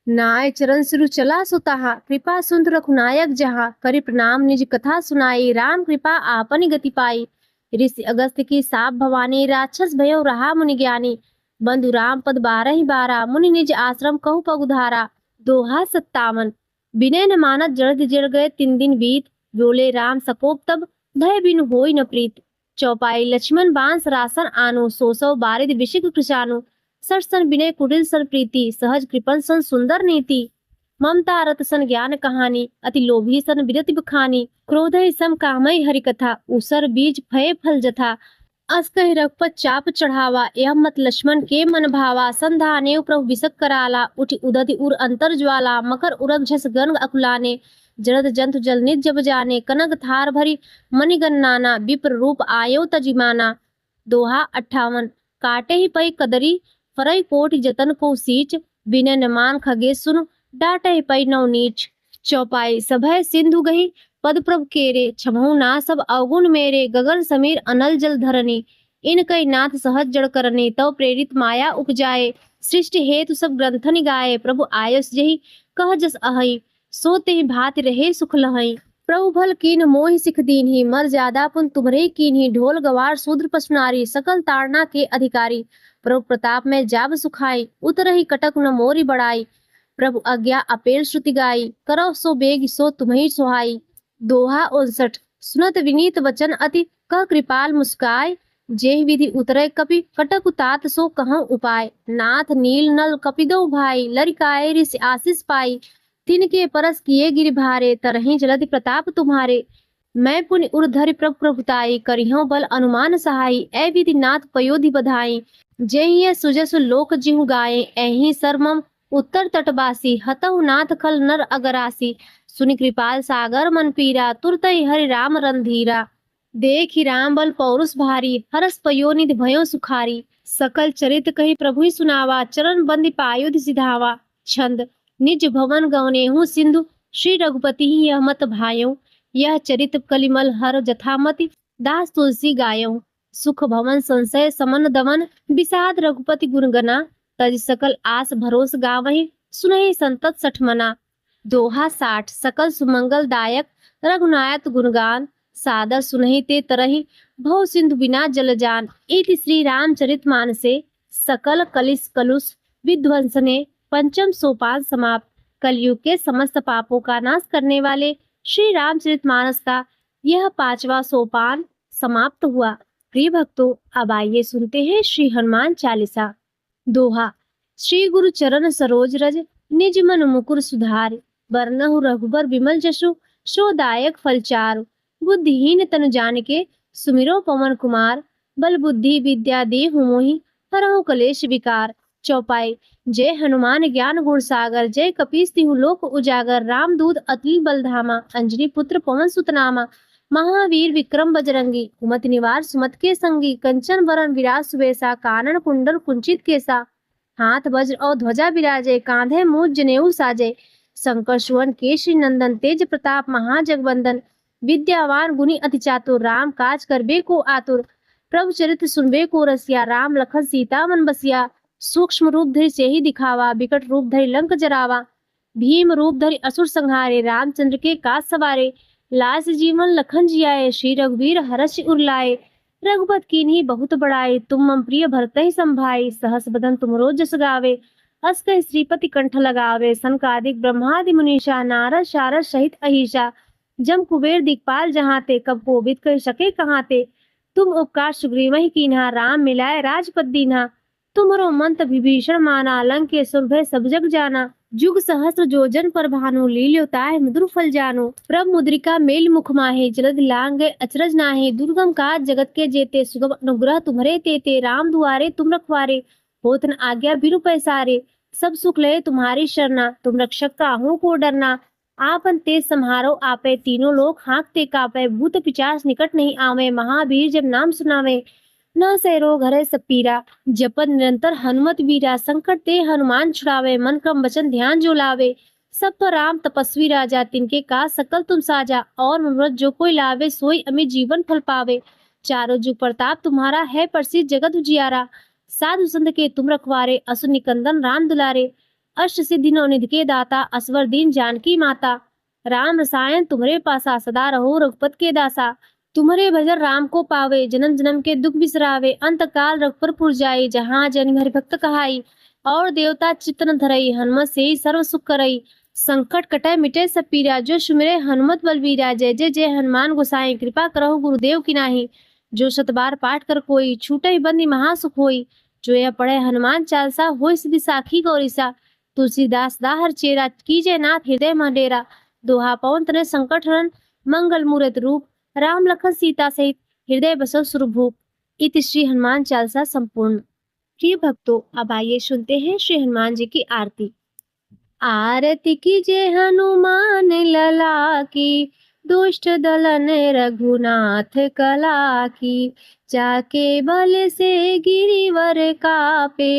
A: नाय चरण सिरु चला सुताहा, कृपा सुंद रघुनायक जहाँ, करि प्रणाम निज कथा सुनाई, राम कृपा आपनि गति पाई। ऋषि अगस्त की साप भवानी, राक्षस भयो रहा मुनि ज्ञानी, बंधु राम पद 12 12, मुनि निज आश्रम कहु पगुधारा। दोहा 57। विनय न मानत जड़ जड़ गए 3 दिन बीत, बोले राम सकोप तब, भय बिनु होई न प्रीत। चौपाई। लक्ष्मण बांस रासन आनु, सोसौ बारिद विशिख कृशानु, सठ सन विनय कुटिल सन प्रीति, सहज कृपन सन सुंदर नीति, ममता रत सन ज्ञान कहानी, अति लोभी सन विरति बखानी, क्रोधै सम कामई हरि कथा, उसर बीज फय फल जथा, अस कहि रघुपत चाप चढ़ावा, यह मत लक्ष्मण के मन भावा, संधानेउ प्रभु विसक कराला, उठि उदधि उर अंतर ज्वाला, मकर उरग झस गंग अकुलाने, जरद जंतु जल निज जब जाने, कनक थार भरी मणिगण नाना, विप्र रूप आयो तजिमाना। दोहा 58। काटे ही पै कदरी, फरई कोटि जतन को सींच, विनय न मान खगे सुन, डांटे ही पै नौ नीच। चौपाई सभय सिंधु गही पद प्रभ केरे छमहु ना सब अवगुण मेरे गगन समीर अनल जल धरनी इन कई नाथ सहज जड़ करनी तव प्रेरित माया उपजाए सृष्टि हेतु सब ग्रंथनि गाए प्रभु आयस जही कह जस अहई सो तेहि भांति रहे सुख लहई प्रभु भल कीन मोहि सिख दीन्ही मर ज्यादा पुन तुम्हरे कीन्ही ढोल गवार शूद्र पशुनारी सकल ताड़ना के अधिकारी प्रभु प्रताप में जाब सुखाई उतरही कटक न मोरी बड़ाई प्रभु आज्ञा अपेल श्रुति गाई करो सो बेग सो तुम्ही सुहाई दोहा 59 सुनत विनीत वचन अति कह कृपाल मुस्काय जेहि विधि उतरे कपि कटक तात सो कहूँ उपाय नाथ नील नल कपिदो भाई लरिकाए ऋषि आशीष पाई तिनके परस किए गिरि भारे तरहि जलधि प्रताप तुम्हारे मैं पुण्य उर्धरि प्रभु प्रभुताई करिहूं बल अनुमान सहाई ए विधि नाथ पयोधि बधाई जेहि सुजसु लोक जिहु गाये एहि सरमम उत्तर तटवासी हतहु नाथ खल नर अगरासी सुनि कृपाल सागर मन पीरा तुरतहि हरि राम रणधीरा देखि राम बल पौरुष भारी हरस पयोनिधि भयो सुखारी सकल चरित कही प्रभु सुनावा चरण बंदी पायुध सिधावा छंद निज भवन गवनेहु सिंधु श्री रघुपति यह मत भायो यह चरित कलिमल हर जथामति दास तुलसी गायो सुख भवन संशय समन दमन विषाद रघुपति गुणगना तज सकल आस भरोस गावहि सुनहि संतत सठमना दोहा 60 सकल सुमंगल दायक रघुनायक गुणगान सादर सुनहि ते तरहि भव सिंधु बिना जल जान इति श्री रामचरित मानसे सकल कलिस कलुष विध्वंसने पंचम सोपान समाप्त। कलयुग के समस्त पापों का नाश करने वाले श्री रामचरितमानस का यह 5वां सोपान समाप्त हुआ। प्रिय भक्तों, अब आइए सुनते हैं श्री हनुमान चालीसा। दोहा श्री गुरु चरण सरोज रज निज मन मुकुर सुधार बरनहु रघुबर विमल जसु शोदायक फल चारु बुद्धिहीन तनु जानिके सुमिरो पवन कुमार बल बुद्धि विद्या देहु मोहि हरहु कलेश विकार। चौपाई जय हनुमान ज्ञान गुण सागर जय कपीस तिहु लोक उजागर राम दूत अतुल बलधामा अंजनी पुत्र पवन सुतनामा महावीर विक्रम बजरंगी कुमति निवार सुमत के संगी कंचन वरण विराज सुबेसा कानन कुंडल कुंचित केसा हाथ वज्र और ध्वजा विराजे कांधे मूज जनेऊ साजे शंकर सुवन केशरी नंदन तेज प्रताप महाजगवंदन विद्यावान गुणी अति चातुर राम काज करबे को आतुर प्रभु चरित्र सुनबे को रसिया राम लखन सीता मन बसिया सूक्ष्म रूप धरि से ही दिखावा विकट रूप धरि लंक जरावा भीम रूप धरि असुर संहारे रामचंद्र के काज सवारे लास जीवन लखन जियाए श्री रघुवीर हर्ष उरलाए रघुपत कीन्ही बहुत बड़ाई तुम मम प्रिय भरत ही संभाई सहस बदन तुमरो जस गावे अस कहि श्रीपति कंठ लगावे सनकादिक ब्रह्मादि मुनीषा नारद शारद सहित अहिषा जम कुबेर दिक्पाल जहाते कब कोविद कह सके कहाते तुम उपकार सुग्रीवहि कीन्हा राम मिलाए राजपद दीन्हा तुम्हरो मंत विभीषण माना लंकेश्वर भय सब जग जाना जुग सहस्र जोजन पर भानु लील्योताय मधुर फल जानो प्रभ मुद्रिका मेल मुख माहे जलद लांग गए अचरज नाहे दुर्गम काज जगत के जेते सुगम अनुग्रह तुम्हरे तेते राम दुआरे तुम रखवारे होत न आज्ञा बिरु पैसारे सब सुख ले तुम्हारी शरणा तुम रक्षक काहू को डरना आपन तेज सम्हारो आपे तीनों लोग हाँकते कापे भूत पिचास निकट नहीं आवे महावीर जब नाम सुनावे न से रोग हरे सब पीरा जपत निरंतर हनुमत वीरा संकट ते हनुमान छुड़ावे मन क्रम वचन ध्यान जो लावे सब पर राम तपस्वी राजा तिनके का सकल तुम साजा और मनोरथ जो कोई लावे सोई अमित जीवन फल पावे चारों जुग प्रताप तुम्हारा है प्रसिद्ध जगत उजियारा साधु संत के तुम रखवारे असुर निकंदन राम दुलारे अष्ट सिद्धि नवनिधि के दाता असवर दीन जानकी माता राम रसायन तुम्हारे पासा सदा रहो रघुपत के दासा तुम्हारे भजन राम को पावे जन्म जन्म के दुख बिसरावे अंत काल रघुपर पुर जाई जहाँ जन हरि भक्त कहाई और देवता चित्तन धरई हनुमत से ही सर्व सुख करई संकट कटे मिटे सब पीरा जो सुमिरे हनुमत बलवीरा जय जय जय हनुमान गोसाई कृपा करहु गुरुदेव की नाही जो शतबार पाठ कर कोई छूटे बंदी महासुख होई जो यह पढ़े हनुमान चालीसा होई सिद्धि साखी गौरीसा तुलसीदास दाहर चेरा कीजे नाथ हृदय मंडेरा दोहा पवन तने संकट हरण मंगल मूर्त रूप राम लखन सीता सहित हृदय बसव सुरभूप। इति श्री हनुमान चालीसा संपूर्ण। प्रिय भक्तों, अब आइए सुनते हैं श्री हनुमान जी की आरती। आरती कीजे हनुमान लला की दुष्ट दलन रघुनाथ कला की जाके बल से गिरिवर कापे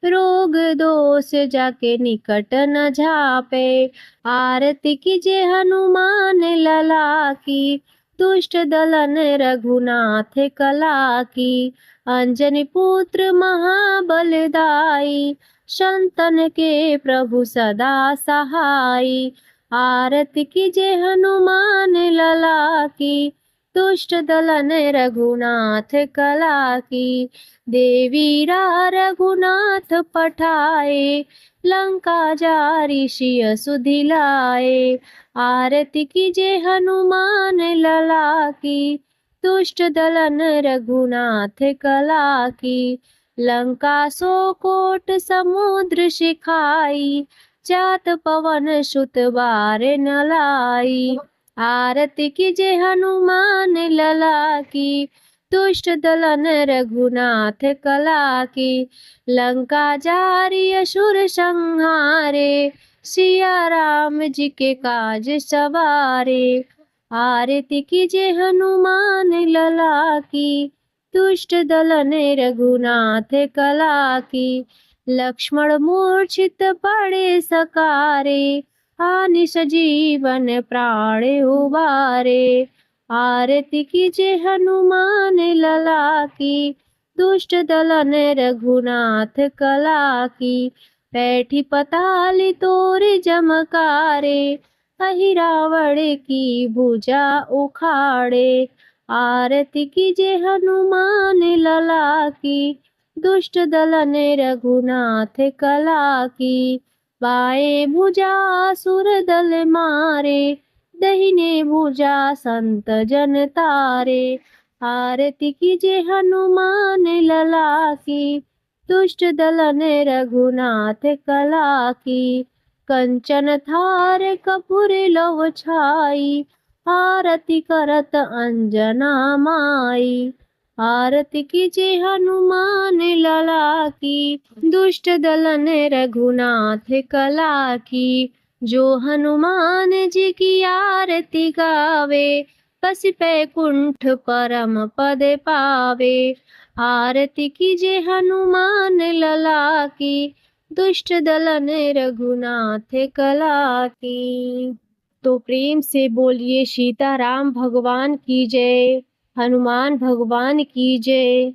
A: रोग दोष जाके निकट न झापे। आरती कीजे हनुमान लला की, दुष्ट दलन रघुनाथ कला की। अंजनी पुत्र महाबलदाई, संतन के प्रभु सदा सहाई। आरती कीजे हनुमान लला की, दुष्ट दलन रघुनाथ कला की। देवीरा रघुनाथ पठाए, लंका जारी सिय सुधिलाए। आरती कीजे हनुमान लला की, दुष्ट दलन रघुनाथ कला की। लंका सो कोट समुद्र सिखाई, जात पवन सुत बार न लाई। आरती कीजे हनुमान लला की, दुष्ट दलन रघुनाथ कला की। लंका जारी असुर संहारे, सिया राम जी के काज सवारे। आरती कीजे हनुमान लला की, दुष्ट दलन रघुनाथ कला की। लक्ष्मण मूर्छित पड़े सकारे, आनि सजीवन प्राण उबारे। आरती कीजे हनुमान लला की, दुष्ट दलन रघुनाथ कला की। बैठी पताली तोरे जमकारे, अहि रावण की भुजा उखाड़े। आरती कीजे हनुमान लला की, दुष्ट दलन रघुनाथ कला की। बाएं भुजा असुर दल मारे, दहिने भुजा संत जन तारे। आरती कीजे हनुमान लला की, दुष्ट दलन रघुनाथ कला की। कंचन थार कपूर लव छाई, आरती करत अंजना माई। आरती कीजे हनुमान लला की, दुष्ट दलन रघुनाथ कला की। जो हनुमान जी की आरती गावे, बस बैकुंठ परम पद पावे। आरती कीजे हनुमान लला की, दुष्ट दलन रघुनाथ कला की। तो प्रेम से बोलिए सीताराम भगवान की जय, हनुमान भगवान की जय।